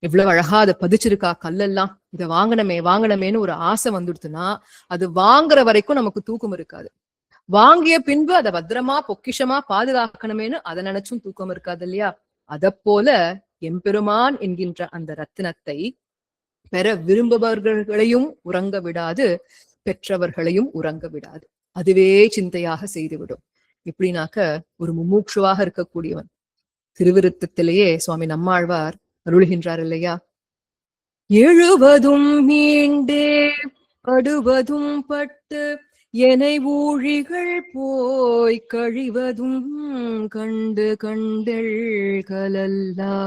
S2: எவ்வளவு அழகா அதை பதிச்சிருக்கா கல்லெல்லாம், இதை வாங்கணுமேன்னு ஒரு ஆசை வந்துடுத்துன்னா அது வாங்குற வரைக்கும் நமக்கு தூக்கம் இருக்காது. வாங்கிய பின்பு அதை பத்திரமா பொக்கிஷமா பாதுகாக்கணுமேனு அதை நினைச்சும் தூக்கம் இருக்காது இல்லையா? அத போல எம்பெருமான் என்கின்ற அந்த ரத்தினத்தை பெற விரும்புபவர்களையும் உறங்க விடாது, பெற்றவர்களையும் உறங்க விடாது. அதுவே சிந்தையாக செய்துவிடும். எப்படின்னாக்க, ஒரு மும்மூட்சுவாக இருக்கக்கூடியவன் திருவிருத்தத்திலேயே சுவாமி நம்மாழ்வார் அருள்கின்றார் இல்லையா, எழுவதும் மீண்டே படுவதும் பட்டு எனை ஊழிகள் போய் கழிவதும் கண்டு கண்டெள் கலல்லா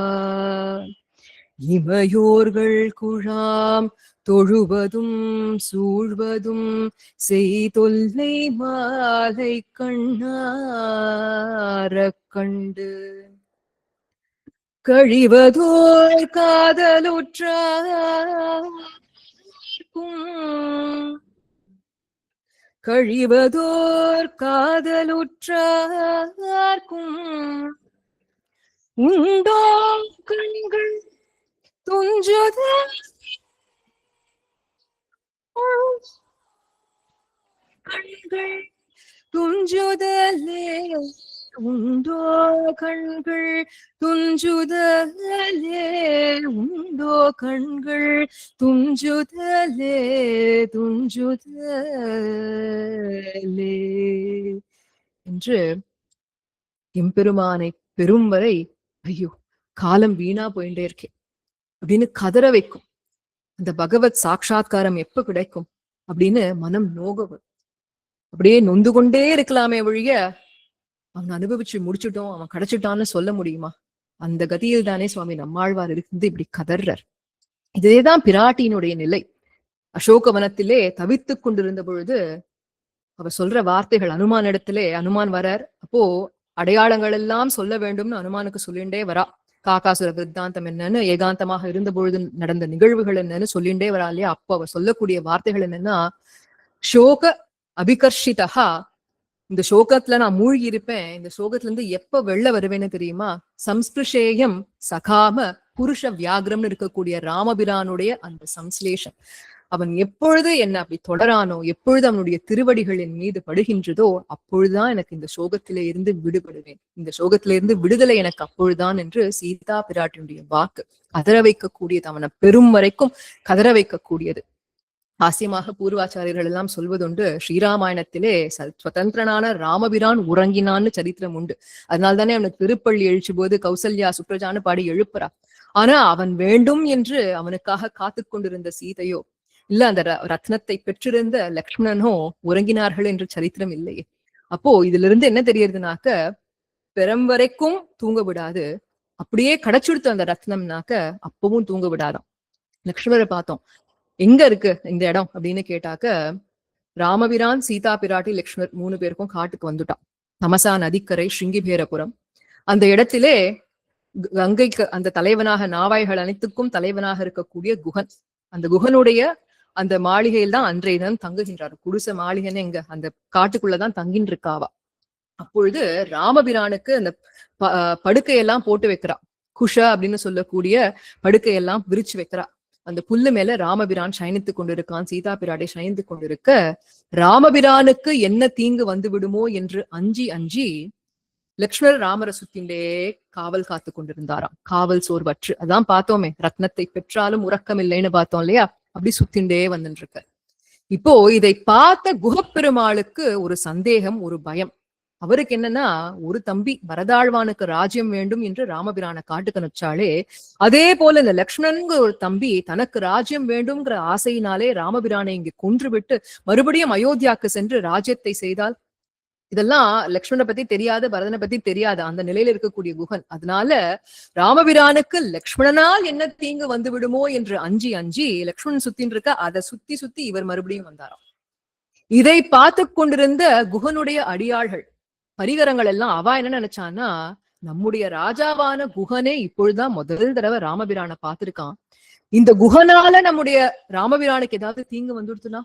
S2: இமையோர்கள் குழாம் தொழுவதும் சூழ்வதும் செய்தொல்லை மாலை கண்ணார கண்டு கழிவதோர் காதலுற்றார்க்கும் உண்டோ கண்கள் துஞ்சுதல் கண்கள் துஞ்சுதலே, உண்டோ கண்கள் துஞ்சுதலே, உண்டோ கண்கள் துஞ்சுதலே துஞ்சுதலே என்று எம்பெருமானை பெரும் வரை ஐயோ காலம் வீணா போயிட்டே இருக்கேன் அப்படின்னு கதற வைக்கும். அந்த பகவத் சாட்சா்காரம் எப்ப கிடைக்கும் அப்படின்னு மனம் நோகவும், அப்படியே நொந்து கொண்டே இருக்கலாமே ஒழிய அவன் அனுபவிச்சு முடிச்சுட்டோம், அவன் கிடைச்சிட்டான்னு சொல்ல முடியுமா? அந்த கதியில் தானே சுவாமி நம்மாழ்வார் இருந்து இப்படி கதர்றார். இதேதான் பிராட்டியினுடைய நிலை. அசோகவனத்திலே தவித்துக் கொண்டிருந்த பொழுது அவர் சொல்ற வார்த்தைகள், அனுமான் இடத்திலே அனுமான் வரார். அப்போ அடையாளங்கள் எல்லாம் சொல்ல வேண்டும்னு அனுமானுக்கு சொல்லிண்டே வரா. காகாசுர விருத்தாந்தம் என்னன்னு, ஏகாந்தமாக இருந்த பொழுது நடந்த நிகழ்வுகள் என்னன்னு சொல்லிண்டே வரா இல்லையா? அப்போ அவர் சொல்லக்கூடிய வார்த்தைகள் என்னன்னா, சோக அபிகர்ஷிதா, இந்த சோகத்துல நான் மூழ்கி இருப்பேன், இந்த சோகத்துல இருந்து எப்ப வெளில வருவேன்னு தெரியுமா? சம்ஸ்பிருஷேயம் சகாம புருஷ வியாகிரம்னு இருக்கக்கூடிய ராமபிரானுடைய அந்த சம்ஸ்லேஷம், அவன் எப்பொழுது என்ன அப்படி தொடரானோ, எப்பொழுது அவனுடைய திருவடிகளின் மீது படுகின்றதோ அப்பொழுதுதான் எனக்கு இந்த சோகத்திலே இருந்து விடுபடுவேன், இந்த சோகத்தில இருந்து விடுதலை எனக்கு அப்பொழுதுதான் என்று சீதா பிராட்டினுடைய வாக்கு கதற வைக்கக்கூடியது, அவனை பெரும் வரைக்கும் கதற வைக்கக்கூடியது. ஹாஸ்யமாக பூர்வாச்சாரியர்கள் எல்லாம் சொல்வதுண்டு, ஸ்ரீராமாயணத்திலே சுதந்திரனான ராமபிரான் உறங்கினான்னு சரித்திரம் உண்டு. அதனால தானே அவனுக்கு திருப்பள்ளி எழுச்சி போது கௌசல்யா சுப்ரஜான்னு பாடி எழுப்புறா. ஆனா அவன் வேண்டும் என்று அவனுக்காக காத்து கொண்டிருந்த சீதையோ இல்ல அந்த ரத்னத்தை பெற்றிருந்த லக்ஷ்மணனோ உறங்கினார்கள் என்று சரித்திரம் இல்லையே. அப்போ இதுல இருந்து என்ன தெரியறதுனாக்க, பெரும் வரைக்கும் தூங்க விடாது, அப்படியே கிடைச்சுடுத்து அந்த ரத்னம்னாக்க அப்பவும் தூங்க விடாதாம். லக்ஷ்மணரை பார்த்தோம், எங்க இருக்கு இந்த இடம் அப்படின்னு கேட்டாக்க, ராமபிரான் சீதா பிராட்டி லக்ஷ்மணர் 3 பேருக்கும் காட்டுக்கு வந்துட்டான். தமசா நதிக்கரை ஸ்ருங்கிபேரபுரம். அந்த இடத்திலே கங்கைக்கு அந்த தலைவனாக, நாவாய்கள் அனைத்துக்கும் தலைவனாக இருக்கக்கூடிய குகன், அந்த குகனுடைய அந்த மாளிகையில் தான் அன்றைய தினம் தங்குகின்றார். குடிசை மாளிகைன்னு எங்க அந்த காட்டுக்குள்ளதான் தங்கின்னு இருக்காவா. அப்பொழுது ராமபிரானுக்கு அந்த படுக்கையெல்லாம் போட்டு வைக்கிறா. குஷ அப்படின்னு சொல்லக்கூடிய படுக்கையெல்லாம் விரிச்சு வைக்கிறா. அந்த புல்லு மேல ராமபிரான் சயனித்து கொண்டிருக்கான், சீதா பிராட்டை சயனித்து கொண்டிருக்க, ராமபிரானுக்கு என்ன தீங்கு வந்து விடுமோ என்று அஞ்சி அஞ்சி லக்ஷ்மணர் ராமரை சுத்திண்டே காவல் காத்து கொண்டிருந்தாராம். காவல் சோர்வற்று. அதான் பார்த்தோமே, ரத்னத்தை பெற்றாலும் உறக்கம் இல்லைன்னு பார்த்தோம் இல்லையா, அப்படி சுத்திண்டே வந்துட்டு இருக்க. இப்போ இதை பார்த்த குகப்பெருமாளுக்கு ஒரு சந்தேகம், ஒரு பயம். அவருக்கு என்னன்னா, ஒரு தம்பி பரதாழ்வானுக்கு ராஜ்யம் வேண்டும் என்று ராமபிரான காட்டுக்கு அனுப்பிச்சாலே, அதே போல இந்த லக்ஷ்மணன்கிற ஒரு தம்பி தனக்கு ராஜ்யம் வேண்டும்ங்கிற ஆசையினாலே ராமபிரானை இங்கு கொன்று விட்டு மறுபடியும் அயோத்தியாவுக்கு சென்று ராஜ்யத்தை செய்தால், இதெல்லாம் லக்ஷ்மணனை பத்தி தெரியாது, பரதனை பத்தி தெரியாது அந்த நிலையில இருக்கக்கூடிய குகன். அதனால ராமபிரானுக்கு லக்ஷ்மணனால் என்ன தீங்கு வந்து விடுமோ என்று அஞ்சி அஞ்சி லக்ஷ்மணன் சுத்தின்னு இருக்க, அதை சுத்தி சுத்தி இவர் மறுபடியும் வந்தாராம். இதை பார்த்து கொண்டிருந்த குகனுடைய அடியாள்கள் பரிகரங்கள் எல்லாம் அவா என்ன நினைச்சான்னா, நம்முடைய ராஜாவான குகனே இப்பொழுதுதான் முதல் தடவை ராமபிரானை பார்த்திருக்கான், இந்த குகனால நம்முடைய ராமபிரானுக்கு ஏதாவது தீங்கு வந்துடுத்துனா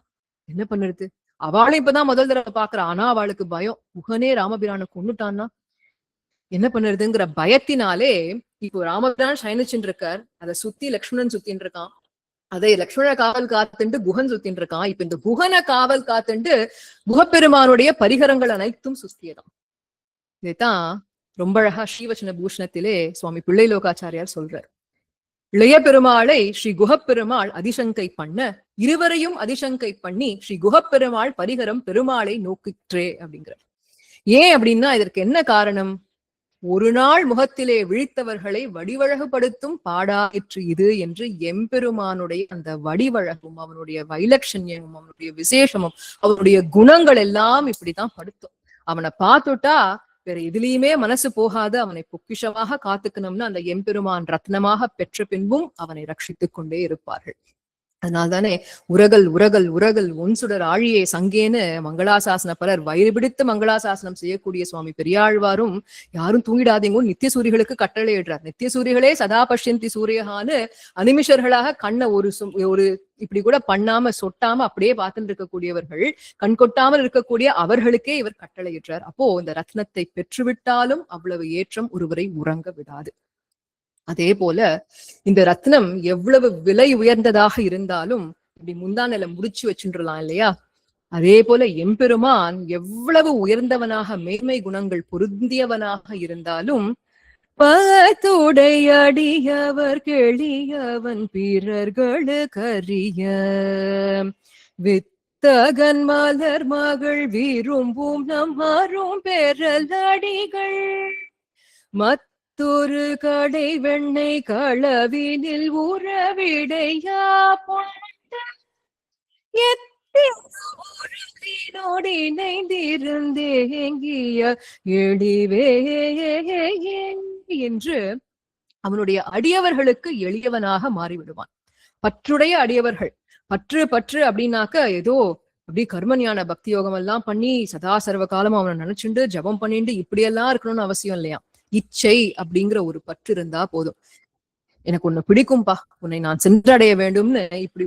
S2: என்ன பண்ணுறது, அவளும் இப்பதான் முதல் தடவை பாக்குறா, ஆனா அவளுக்கு பயம், குகனே ராமபிரானை கொண்டுட்டான்னா என்ன பண்ணுறதுங்கிற பயத்தினாலே இப்போ ராமபிரான் சயனிச்சுட்டு இருக்கார், அதை சுத்தி லக்ஷ்மணன் சுத்தின்னு இருக்கான், அதை லக்ஷ்மண காவல் காத்துண்டு குகன் சுத்தின்னு இருக்கான். இப்ப இந்த குகனை காவல் காத்துண்டு குகப்பெருமானுடைய பரிகரங்கள் அனைத்தும் சுத்தியதான். இதைத்தான் ரொம்ப அழகா ஸ்ரீவச்சன பூஷணத்திலே சுவாமி பிள்ளை லோகாச்சாரியார் சொல்றார். இளைய பெருமாளை ஸ்ரீ குகப்பெருமாள் அதிசங்கை பண்ண, இருவரையும் அதிசங்கை பண்ணி ஸ்ரீ குகப்பெருமாள் பரிகரம் பெருமாளை நோக்கிற்றே அப்படிங்கிறார். ஏன் அப்படின்னா இதற்கு என்ன காரணம், ஒரு நாள் முகத்திலே விழித்தவர்களை வடிவழகுபடுத்தும் பாடாயிற்று இது என்று எம்பெருமானுடைய அந்த வடிவழகும் அவனுடைய வைலட்சண்யமும் அவனுடைய விசேஷமும் அவனுடைய குணங்கள் எல்லாம் இப்படித்தான் படுத்தும். அவனை பார்த்துட்டா வேற எதுலயுமே மனசு போகாது, அவனை பொக்கிஷமாக காத்துக்கணும்னு அந்த எம்பெருமான் ரத்னமாக பெற்ற பின்பும் அவனை ரட்சித்துக் கொண்டே இருப்பார்கள். அதனால்தானே உரகல் உரகல் உரகல் ஒன்சுடர் ஆழியே சங்கேன்னு மங்களாசாசன பலர் வயிறு பிடித்து மங்களாசாசனம் செய்யக்கூடிய சுவாமி பெரியாழ்வாரும் யாரும் தூங்கிடாதீங்க நித்திய சூரிகளுக்கு கட்டளை இடுறார். நித்திய சூரிகளே சதா பஷ்யந்தி சூரியகான்னு அனிமிஷர்களாக கண்ணை ஒரு இப்படி கூட பண்ணாம சொட்டாம அப்படியே பார்த்துட்டு இருக்கக்கூடியவர்கள், கண் கொட்டாமல் இருக்கக்கூடிய அவர்களுக்கே இவர் கட்டளை இடுறார். அப்போ இந்த ரத்னத்தை பெற்றுவிட்டாலும் அவ்வளவு ஏற்றம் ஒருவரை உறங்க விடாது. அதே போல இந்த ரத்னம் எவ்வளவு விலை உயர்ந்ததாக இருந்தாலும் இப்படி முந்தானில முடிச்சு வச்சுடலாம் இல்லையா, அதே போல எம்பெருமான் எவ்வளவு உயர்ந்தவனாக மேன்மை குணங்கள் பொருந்தியவனாக இருந்தாலும் பத்துடையடியவர் கெளியவன் பிறர்களு கரிய வித்தகன் மலர் மகள் விரும்பும் நம் மாறும் பெறலடிகள் மத்தொரு கடை வெண்ணை களவினில் உறவிடையா பொன்னோடு இணைந்திருந்தேங்கிய எளிவே என்று அவனுடைய அடியவர்களுக்கு எளியவனாக மாறிவிடுவான். பற்றுடைய அடியவர்கள், பற்று பற்று அப்படின்னாக்க ஏதோ அப்படி கர்மஞான பக்தி யோகம் எல்லாம் பண்ணி சதா சர்வ காலம் அவனை நினைச்சுண்டு ஜபம் பண்ணிட்டு இப்படியெல்லாம் இருக்கணும்னு அவசியம் இல்லையா. இச்சை அப்படிங்கிற ஒரு பற்று இருந்தா போதும். எனக்கு உன்னை பிடிக்கும்பா, உன்னை நான் சென்றடைய வேண்டும்னு இப்படி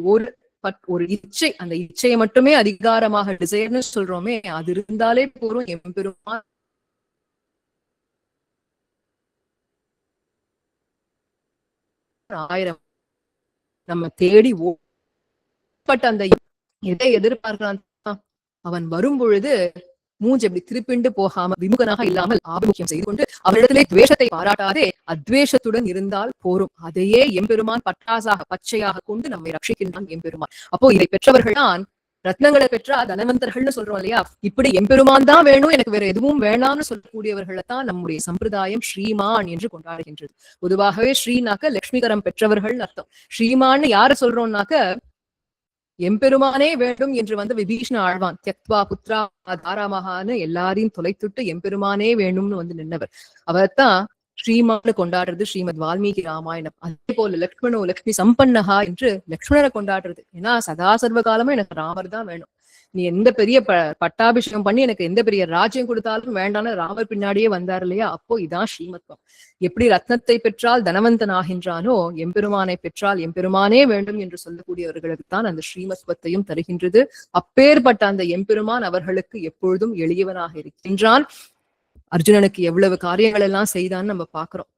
S2: ஒரு இச்சை, அந்த இச்சையை மட்டுமே அதிகாரமாக டிசைர்னு சொல்றோமே, அது இருந்தாலே போதும். எம்பெருமான் ஆயிரம் நம்ம தேடி ஓப்பட்ட அந்த எதை எதிர்பார்க்கிறான், அவன் வரும் பொழுது மூஞ்சி அப்படி திருப்பிண்டு போகாம விமுகனாக இல்லாமல் ஆபிமுக்கியம் செய்து கொண்டு அவரிடத்திலே துவேஷத்தை பாராட்டாதே அத்வேஷத்துடன் இருந்தால் போரும். அதையே எம்பெருமான் பட்டாசாக பச்சையாக கொண்டு நம்மை ரட்சிக்கின்றான் எம்பெருமான். அப்போ இதை பெற்றவர்கள் தான் ரத்னங்களை பெற்றா தனவந்தர்கள்னு சொல்றோம் இல்லையா? இப்படி எம்பெருமான் தான் வேணும், எனக்கு வேற எதுவும் வேணாம்னு சொல்லக்கூடியவர்களை தான் நம்முடைய சம்பிரதாயம் ஸ்ரீமான் என்று கொண்டாடுகின்றது. பொதுவாகவே ஸ்ரீனாக்க லட்சுமிகரம் பெற்றவர்கள் அர்த்தம். ஸ்ரீமான்னு யாரு சொல்றோம்னாக்க எம்பெருமானே வேண்டும் என்று வந்து விபீஷண ஆழ்வான் தியக்த்வா புத்ரா தாராமகான்னு எல்லாரையும் தொலைத்துட்டு எம்பெருமானே வேணும்னு வந்து நின்னவர். அவர்தான் ஸ்ரீமான்னு கொண்டாடுறது ஸ்ரீமத் வால்மீகி ராமாயணம். அதே போல லக்ஷ்மணோ லக்ஷ்மி சம்பன்னஹா என்று லக்ஷ்மணரை கொண்டாடுறது. ஏன்னா சதா சர்வ காலமும் எனக்கு ராமர் தான் வேணும், நீ எந்த பெரிய பட்டாபிஷேகம் பண்ணி எனக்கு எந்த பெரிய ராஜ்யம் கொடுத்தாலும் வேண்டான்னு ராமர் பின்னாடியே வந்தார் இல்லையா? அப்போ இதான் ஸ்ரீமத்வம். எப்படி ரத்னத்தை பெற்றால் தனவந்தன் ஆகின்றானோ எம்பெருமானை பெற்றால் எம்பெருமானே வேண்டும் என்று சொல்லக்கூடியவர்களுக்கு தான் அந்த ஸ்ரீமத்வத்தையும் தருகின்றது. அப்பேற்பட்ட அந்த எம்பெருமான் அவர்களுக்கு எப்பொழுதும் எளியவனாக இருக்கின்றான். அர்ஜுனனுக்கு எவ்வளவு காரியங்கள் எல்லாம் செய்தான்னு நம்ம பாக்குறோம்.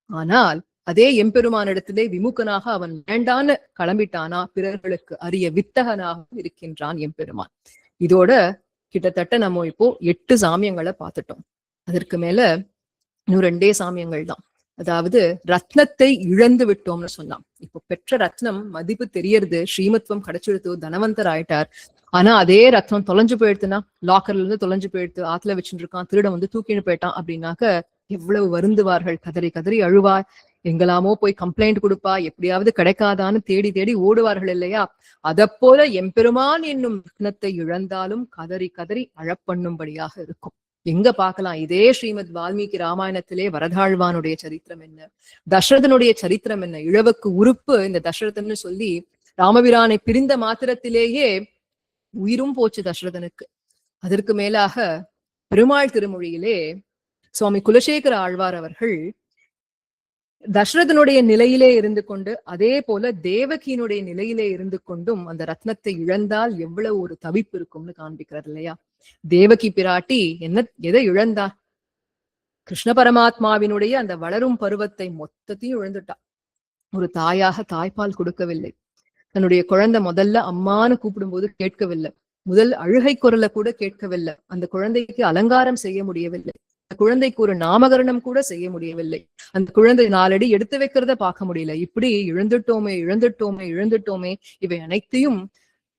S2: ஆனால் அதே எம்பெருமானிடத்திலே விமுகனாக அவன் வேண்டான்னு கிளம்பிட்டானா பிறர்களுக்கு அரிய வித்தகனாக இருக்கின்றான் எம்பெருமான். இதோட கிட்டத்தட்ட நம்ம இப்போ 8 சாமியங்களை பார்த்துட்டோம். அதற்கு மேல இன்னும் 2 சாமியங்கள் தான். அதாவது ரத்னத்தை இழந்து விட்டோம்னு சொன்னான். இப்போ பெற்ற ரத்னம் மதிப்பு தெரியறது, ஸ்ரீமத்வம் கிடைச்சிடுத்து, தனவந்தர் ஆயிட்டார். ஆனா அதே ரத்னம் தொலைஞ்சு போயிடுத்துன்னா, லாக்கர்ல இருந்து தொலைஞ்சு போயிடுத்து, ஆத்துல வச்சுட்டு இருக்கான், திருடன் வந்து தூக்கிட்டு போயிட்டான் அப்படின்னாக்க எவ்வளவு வருந்துவார்கள், கதறி கதறி அழுவா, எங்கெல்லாமோ போய் கம்ப்ளைண்ட் கொடுப்பா, எப்படியாவது கிடைக்காதான்னு தேடி தேடி ஓடுவார்கள் இல்லையா? அத போல எம்பெருமான் என்னும் ரத்னத்தை இழந்தாலும் கதறி கதறி அழப்பண்ணும்படியாக இருக்கும். எங்க பார்க்கலாம்? இதே ஸ்ரீமத் வால்மீகி ராமாயணத்திலே வரதாழ்வானுடைய சரித்திரம் என்ன, தசரதனுடைய சரித்திரம் என்ன. இழவுக்கு உறுப்பு இந்த தசரதன்னு சொல்லி ராமபிரானை பிரிந்த மாத்திரத்திலேயே உயிரும் போச்சு தசரதனுக்கு. அதற்கு மேலாக பெருமாள் திருமொழியிலே சுவாமி குலசேகர ஆழ்வார் அவர்கள் தசரதனுடைய நிலையிலே இருந்து கொண்டு அதே போல தேவகியினுடைய நிலையிலே இருந்து கொண்டும் அந்த ரத்னத்தை இழந்தால் எவ்வளவு ஒரு தவிப்பு இருக்கும்னு காண்பிக்கிறார் இல்லையா? தேவகி பிராட்டி எதை இழந்தா? கிருஷ்ண பரமாத்மாவினுடைய அந்த வளரும் பருவத்தை மொத்தத்தையும் இழந்துட்டா. ஒரு தாயாக தாய்ப்பால் கொடுக்கவில்லை, தன்னுடைய குழந்தை முதல்ல அம்மான்னு கூப்பிடும்போது கேட்கவில்லை, முதல் அழுகை குரலை கூட கேட்கவில்லை, அந்த குழந்தைக்கு அலங்காரம் செய்ய முடியவில்லை, குழந்தைக்கு ஒரு நாமகரணம் கூட செய்ய முடியவில்லை, அந்த குழந்தை 4 அடி எடுத்து வைக்கிறத பார்க்க முடியல. இப்படி இழந்துட்டோமே இழந்துட்டோமே இழந்துட்டோமே. இவை அனைத்தையும்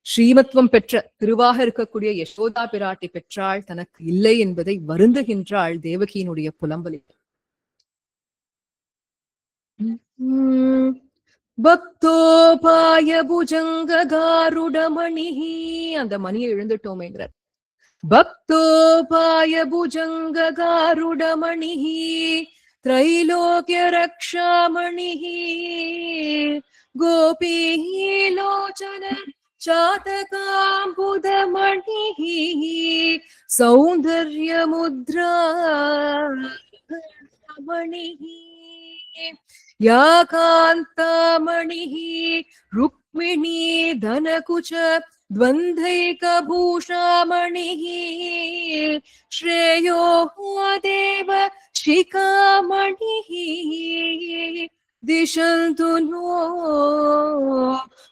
S2: ஸ்ரீமத்வம் பெற்ற திருவாக இருக்கக்கூடிய யசோதா பிராட்டி பெற்றாள், தனக்கு இல்லை என்பதை வருந்துகின்றாள் தேவகியினுடைய புலம்பலில். பக்தோபாய புஜங்ககாருடமணி, அந்த மணியை இழந்துட்டோமேங்கிறார். பக்தோபாய புஜங்ககாருடமணி த்ரைலோக்ய ரக்ஷாமணி கோபீலோச்சன சாதகாம்புதமணி சௌந்தர்யமுத்ராமணி யாகாந்தாமணி ருக்மிணி தனகுச்ச द्वन्द्वैकभूषामणि श्रेयो देव शिखामणि दिशन्तु नो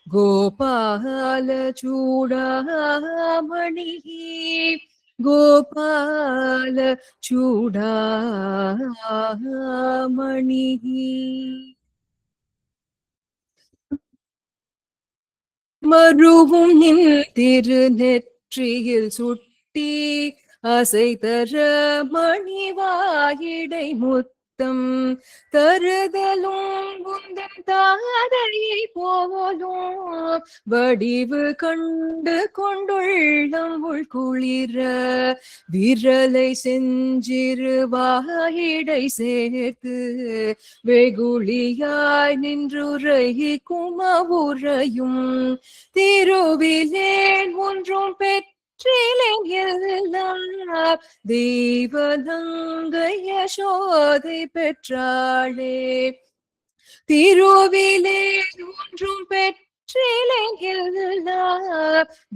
S2: गोपालचूडामणि गोपालचूडामणि. மருவும் நின் திருநெற்றியில் சுட்டி அசைதர மணிவாயிடை முத்தம் தருதலும் உந்தன் தாதையை போலும் வடிவு கண்டு கொண்டுள்ளம் உள்குளிர விரலை செஞ்சிரு வாயிடை சேர்த்து வெகுளியாய் நின்றுரைகி குமவுரையும் திருவிலேன் ஒன்றும் தெய்வதங்கை யசோதை பெற்றாளே. திருவிலே ஒன்றும்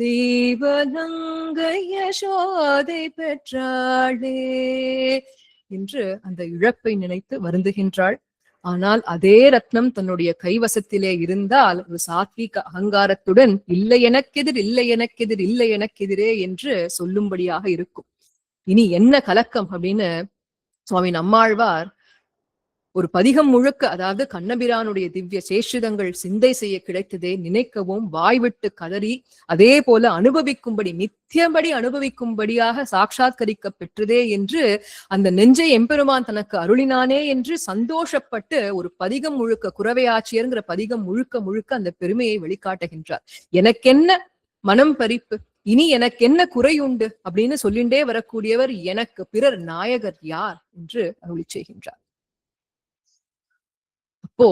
S2: தெய்வதங்கை யசோதை பெற்றாளே என்று அந்த இழப்பை நினைத்து வருந்துகின்றாள். ஆனால் அதே ரத்னம் தன்னுடைய கைவசத்திலே இருந்தால் ஒரு சாத்வீக அகங்காரத்துடன் இல்லை எனக்கெதிர் இல்லை எனக்கெதிர் இல்லை எனக்கெதிரே என்று சொல்லும்படியாக இருக்கும். இனி என்ன கலக்கம் அப்படின்னு சுவாமி நம்மாழ்வார் ஒரு பதிகம் முழுக்க, அதாவது கண்ணபிரானுடைய திவ்ய சேஷிதங்கள் சிந்தை செய்ய கிடைத்ததே, நினைக்கவும் வாய்விட்டு கதறி அதே போல அனுபவிக்கும்படி, நித்தியபடி அனுபவிக்கும்படியாக சாட்சாத்கரிக்க பெற்றதே என்று அந்த நெஞ்சை எம்பெருமான் தனக்கு அருளினானே என்று சந்தோஷப்பட்டு ஒரு பதிகம் முழுக்க, குரவையாச்சியர்ங்கிற பதிகம் முழுக்க முழுக்க அந்த பெருமையை வெளிக்காட்டுகின்றார். எனக்கென்ன மனம் பறிப்பு, இனி எனக்கு என்ன குறையுண்டு அப்படின்னு சொல்லிண்டே வரக்கூடியவர் எனக்கு பிறர் நாயகர் யார் என்று அருளி செய்கின்றார். அப்போ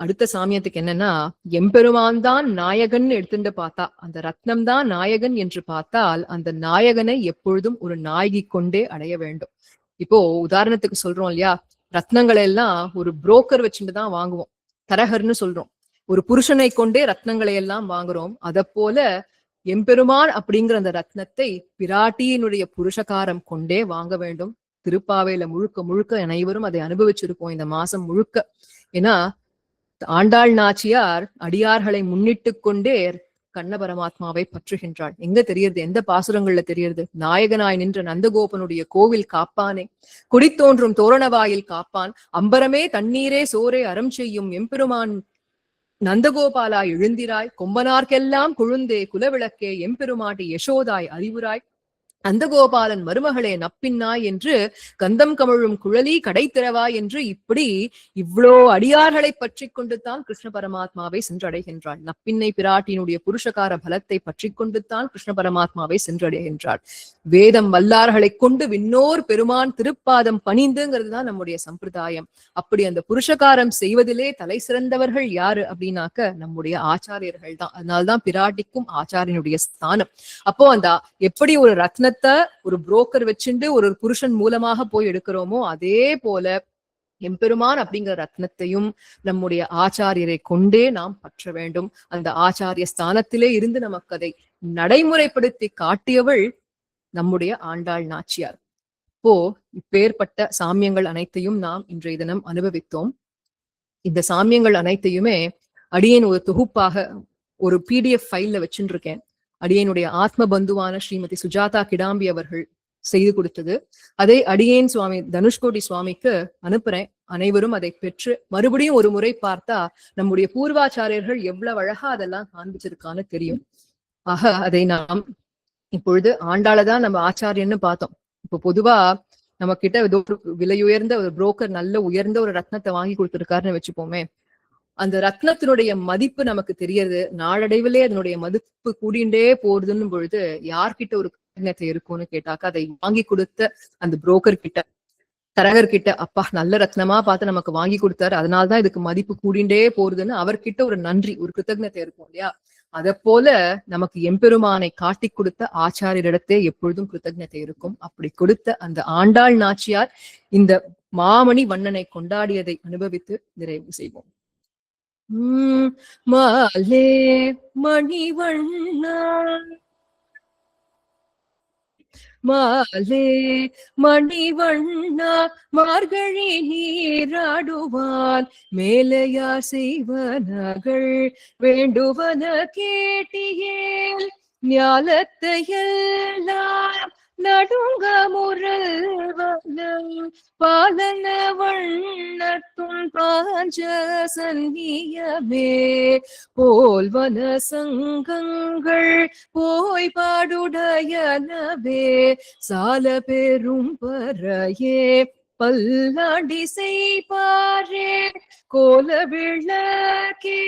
S2: அடுத்த சாமியத்துக்கு என்னன்னா, எம்பெருமான் தான் நாயகன் எடுத்துட்டு பார்த்தா, அந்த ரத்னம் தான் நாயகன் என்று பார்த்தால் அந்த நாயகனை எப்பொழுதும் ஒரு நாயகி கொண்டே அடைய வேண்டும். இப்போ உதாரணத்துக்கு சொல்றோம் இல்லையா, ரத்னங்களை எல்லாம் ஒரு புரோக்கர் வச்சுட்டு தான் வாங்குவோம், தரகர்னு சொல்றோம். ஒரு புருஷனை கொண்டே ரத்னங்களை எல்லாம் வாங்குறோம். அத போல எம்பெருமான் அப்படிங்கிற அந்த ரத்னத்தை பிராட்டியினுடைய புருஷகாரம் கொண்டே வாங்க வேண்டும். திருப்பாவையில முழுக்க முழுக்க அனைவரும் அதை அனுபவிச்சிருப்போம் இந்த மாசம் முழுக்க. ஏன்னா ஆண்டாள் நாச்சியார் அடியார்களை முன்னிட்டு கொண்டே கண்ண பரமாத்மாவை பற்றுகின்றாள். எங்க தெரியுது, எந்த பாசுரங்கள்ல தெரியுது? நாயகனாய் நின்ற நந்தகோபனுடைய கோவில் காப்பானே, குடித்தோன்றும் தோரணவாயில் காப்பான், அம்பரமே தண்ணீரே சோரே அறம் செய்யும் எம்பெருமான் நந்தகோபாலா எழுந்திராய், கொம்பனார்க்கெல்லாம் கொழுந்தே குலவிளக்கே எம்பெருமாட்டி யசோதாய் அறிவுராய், நந்தகோபாலன் மருமகளே நப்பின்னாய் என்று கந்தம் கமழும் குழலி கடை திறவாய் என்று இப்படி இவ்வளோ அடியார்களை பற்றி கொண்டுத்தான் கிருஷ்ண பரமாத்மாவை சென்றடைகின்றாள். நப்பின்னை பிராட்டியினுடைய புருஷகார பலத்தை பற்றி கொண்டுத்தான் கிருஷ்ண பரமாத்மாவை சென்றடைகின்றாள். வேதம் வல்லார்களை கொண்டு விண்ணோர் பெருமான் திருப்பாதம் பணிந்துங்கிறது தான் நம்முடைய சம்பிரதாயம். அப்படி அந்த புருஷகாரம் செய்வதிலே தலை சிறந்தவர்கள் யாரு அப்படின்னாக்க நம்முடைய ஆச்சாரியர்கள் தான். அதனால்தான் பிராட்டிக்கும் ஆச்சாரியனுடைய ஸ்தானம். அப்போ அந்த எப்படி ஒரு ரத்னத்தை ஒரு புரோக்கர் வச்சுட்டு ஒரு புருஷன் மூலமாக போய் எடுக்கிறோமோ அதே போல எம்பெருமான் அப்படிங்கிற ரத்னத்தையும் நம்முடைய ஆச்சாரியரை கொண்டே நாம் பற்ற வேண்டும். அந்த ஆச்சாரிய ஸ்தானத்திலே இருந்து நமக்கு அதை நடைமுறைப்படுத்தி காட்டியவள் நம்முடைய ஆண்டாள் நாச்சியார். இப்போ இப்பேற்பட்ட சாமியங்கள் அனைத்தையும் நாம் இன்றைய தினம் அனுபவித்தோம். இந்த சாமியங்கள் அனைத்தையுமே அடியேன் ஒரு தொகுப்பாக ஒரு PDF ஃபைல்ல வச்சுட்டு இருக்கேன். அடியேனுடைய ஆத்ம பந்துவான ஸ்ரீமதி சுஜாதா கிடாம்பி அவர்கள் செய்து கொடுத்தது. அதை அடியேன் சுவாமி தனுஷ்கோடி சுவாமிக்கு அனுப்புறேன். அனைவரும் அதை பெற்று மறுபடியும் ஒரு முறை பார்த்தா நம்முடைய பூர்வாச்சாரியர்கள் எவ்வளவு அழகா அதெல்லாம் காண்பிச்சிருக்கான்னு தெரியும். ஆக அதை நாம் இப்பொழுது ஆண்டாளதான் நம்ம ஆச்சாரியன்னு பார்த்தோம். இப்போ பொதுவா நம்ம கிட்ட ஏதோ விலையுயர்ந்த ஒரு புரோக்கர் நல்ல உயர்ந்த ஒரு ரத்னத்தை வாங்கி கொடுத்திருக்காருன்னு வச்சுப்போமே, அந்த ரத்னத்தினுடைய மதிப்பு நமக்கு தெரியறது. நாளடைவிலே அதனுடைய மதிப்பு கூடிண்டே போறதுன்னு பொழுது யார்கிட்ட ஒரு கிருத்தஞதை இருக்கும்னு கேட்டாக்கா அதை வாங்கி கொடுத்த அந்த புரோக்கர் கிட்ட, தரகர் கிட்ட, அப்பா நல்ல ரத்னமா பார்த்து நமக்கு வாங்கி கொடுத்தாரு, அதனால்தான் இதுக்கு மதிப்பு கூடிண்டே போறதுன்னு அவர்கிட்ட ஒரு நன்றி, ஒரு கிருத்தஞதை இருக்கும் இல்லையா? அத போல நமக்கு எம்பெருமானை காட்டி கொடுத்த ஆச்சாரியரிடத்தே எப்பொழுதும் கிருத்தஞதை இருக்கும். அப்படி கொடுத்த அந்த ஆண்டாள் நாச்சியார் இந்த மாமணி வண்ணனை கொண்டாடியதை அனுபவித்து நிறைவு செய்வோம். மாலே மணிவண்ணா, மாலே மணிவண்ணா, மார்கழி நீராடுவான் மேலையார் செய்வனகள் வேண்டுவன கேட்டியேல், ஞாலத்தையெல்லாம் நடுங்க முரல்வனம் பாலன வண்ணத்தும் பாஞ்ச சன்னியமே, போல்வன சங்கங்கள் போய் பாடுடையனவே, சால பெரும் பறையே பல்லாண்டி செய்பாரே, கோல விளக்கே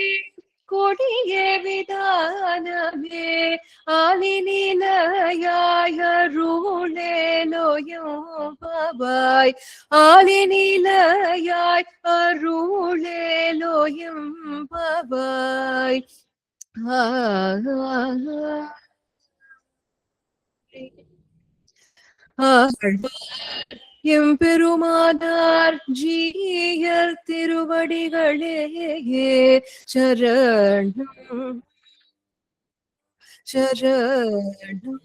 S2: கொடிய விதானமே, ஆலினிலையாயருளேலோயும் பாபாய், ஆலினிலையாய் அருளேலோயும் பாபாய். எம்பெருமானார் ஜீயர் திருவடிகளே சரணம் சரணம்.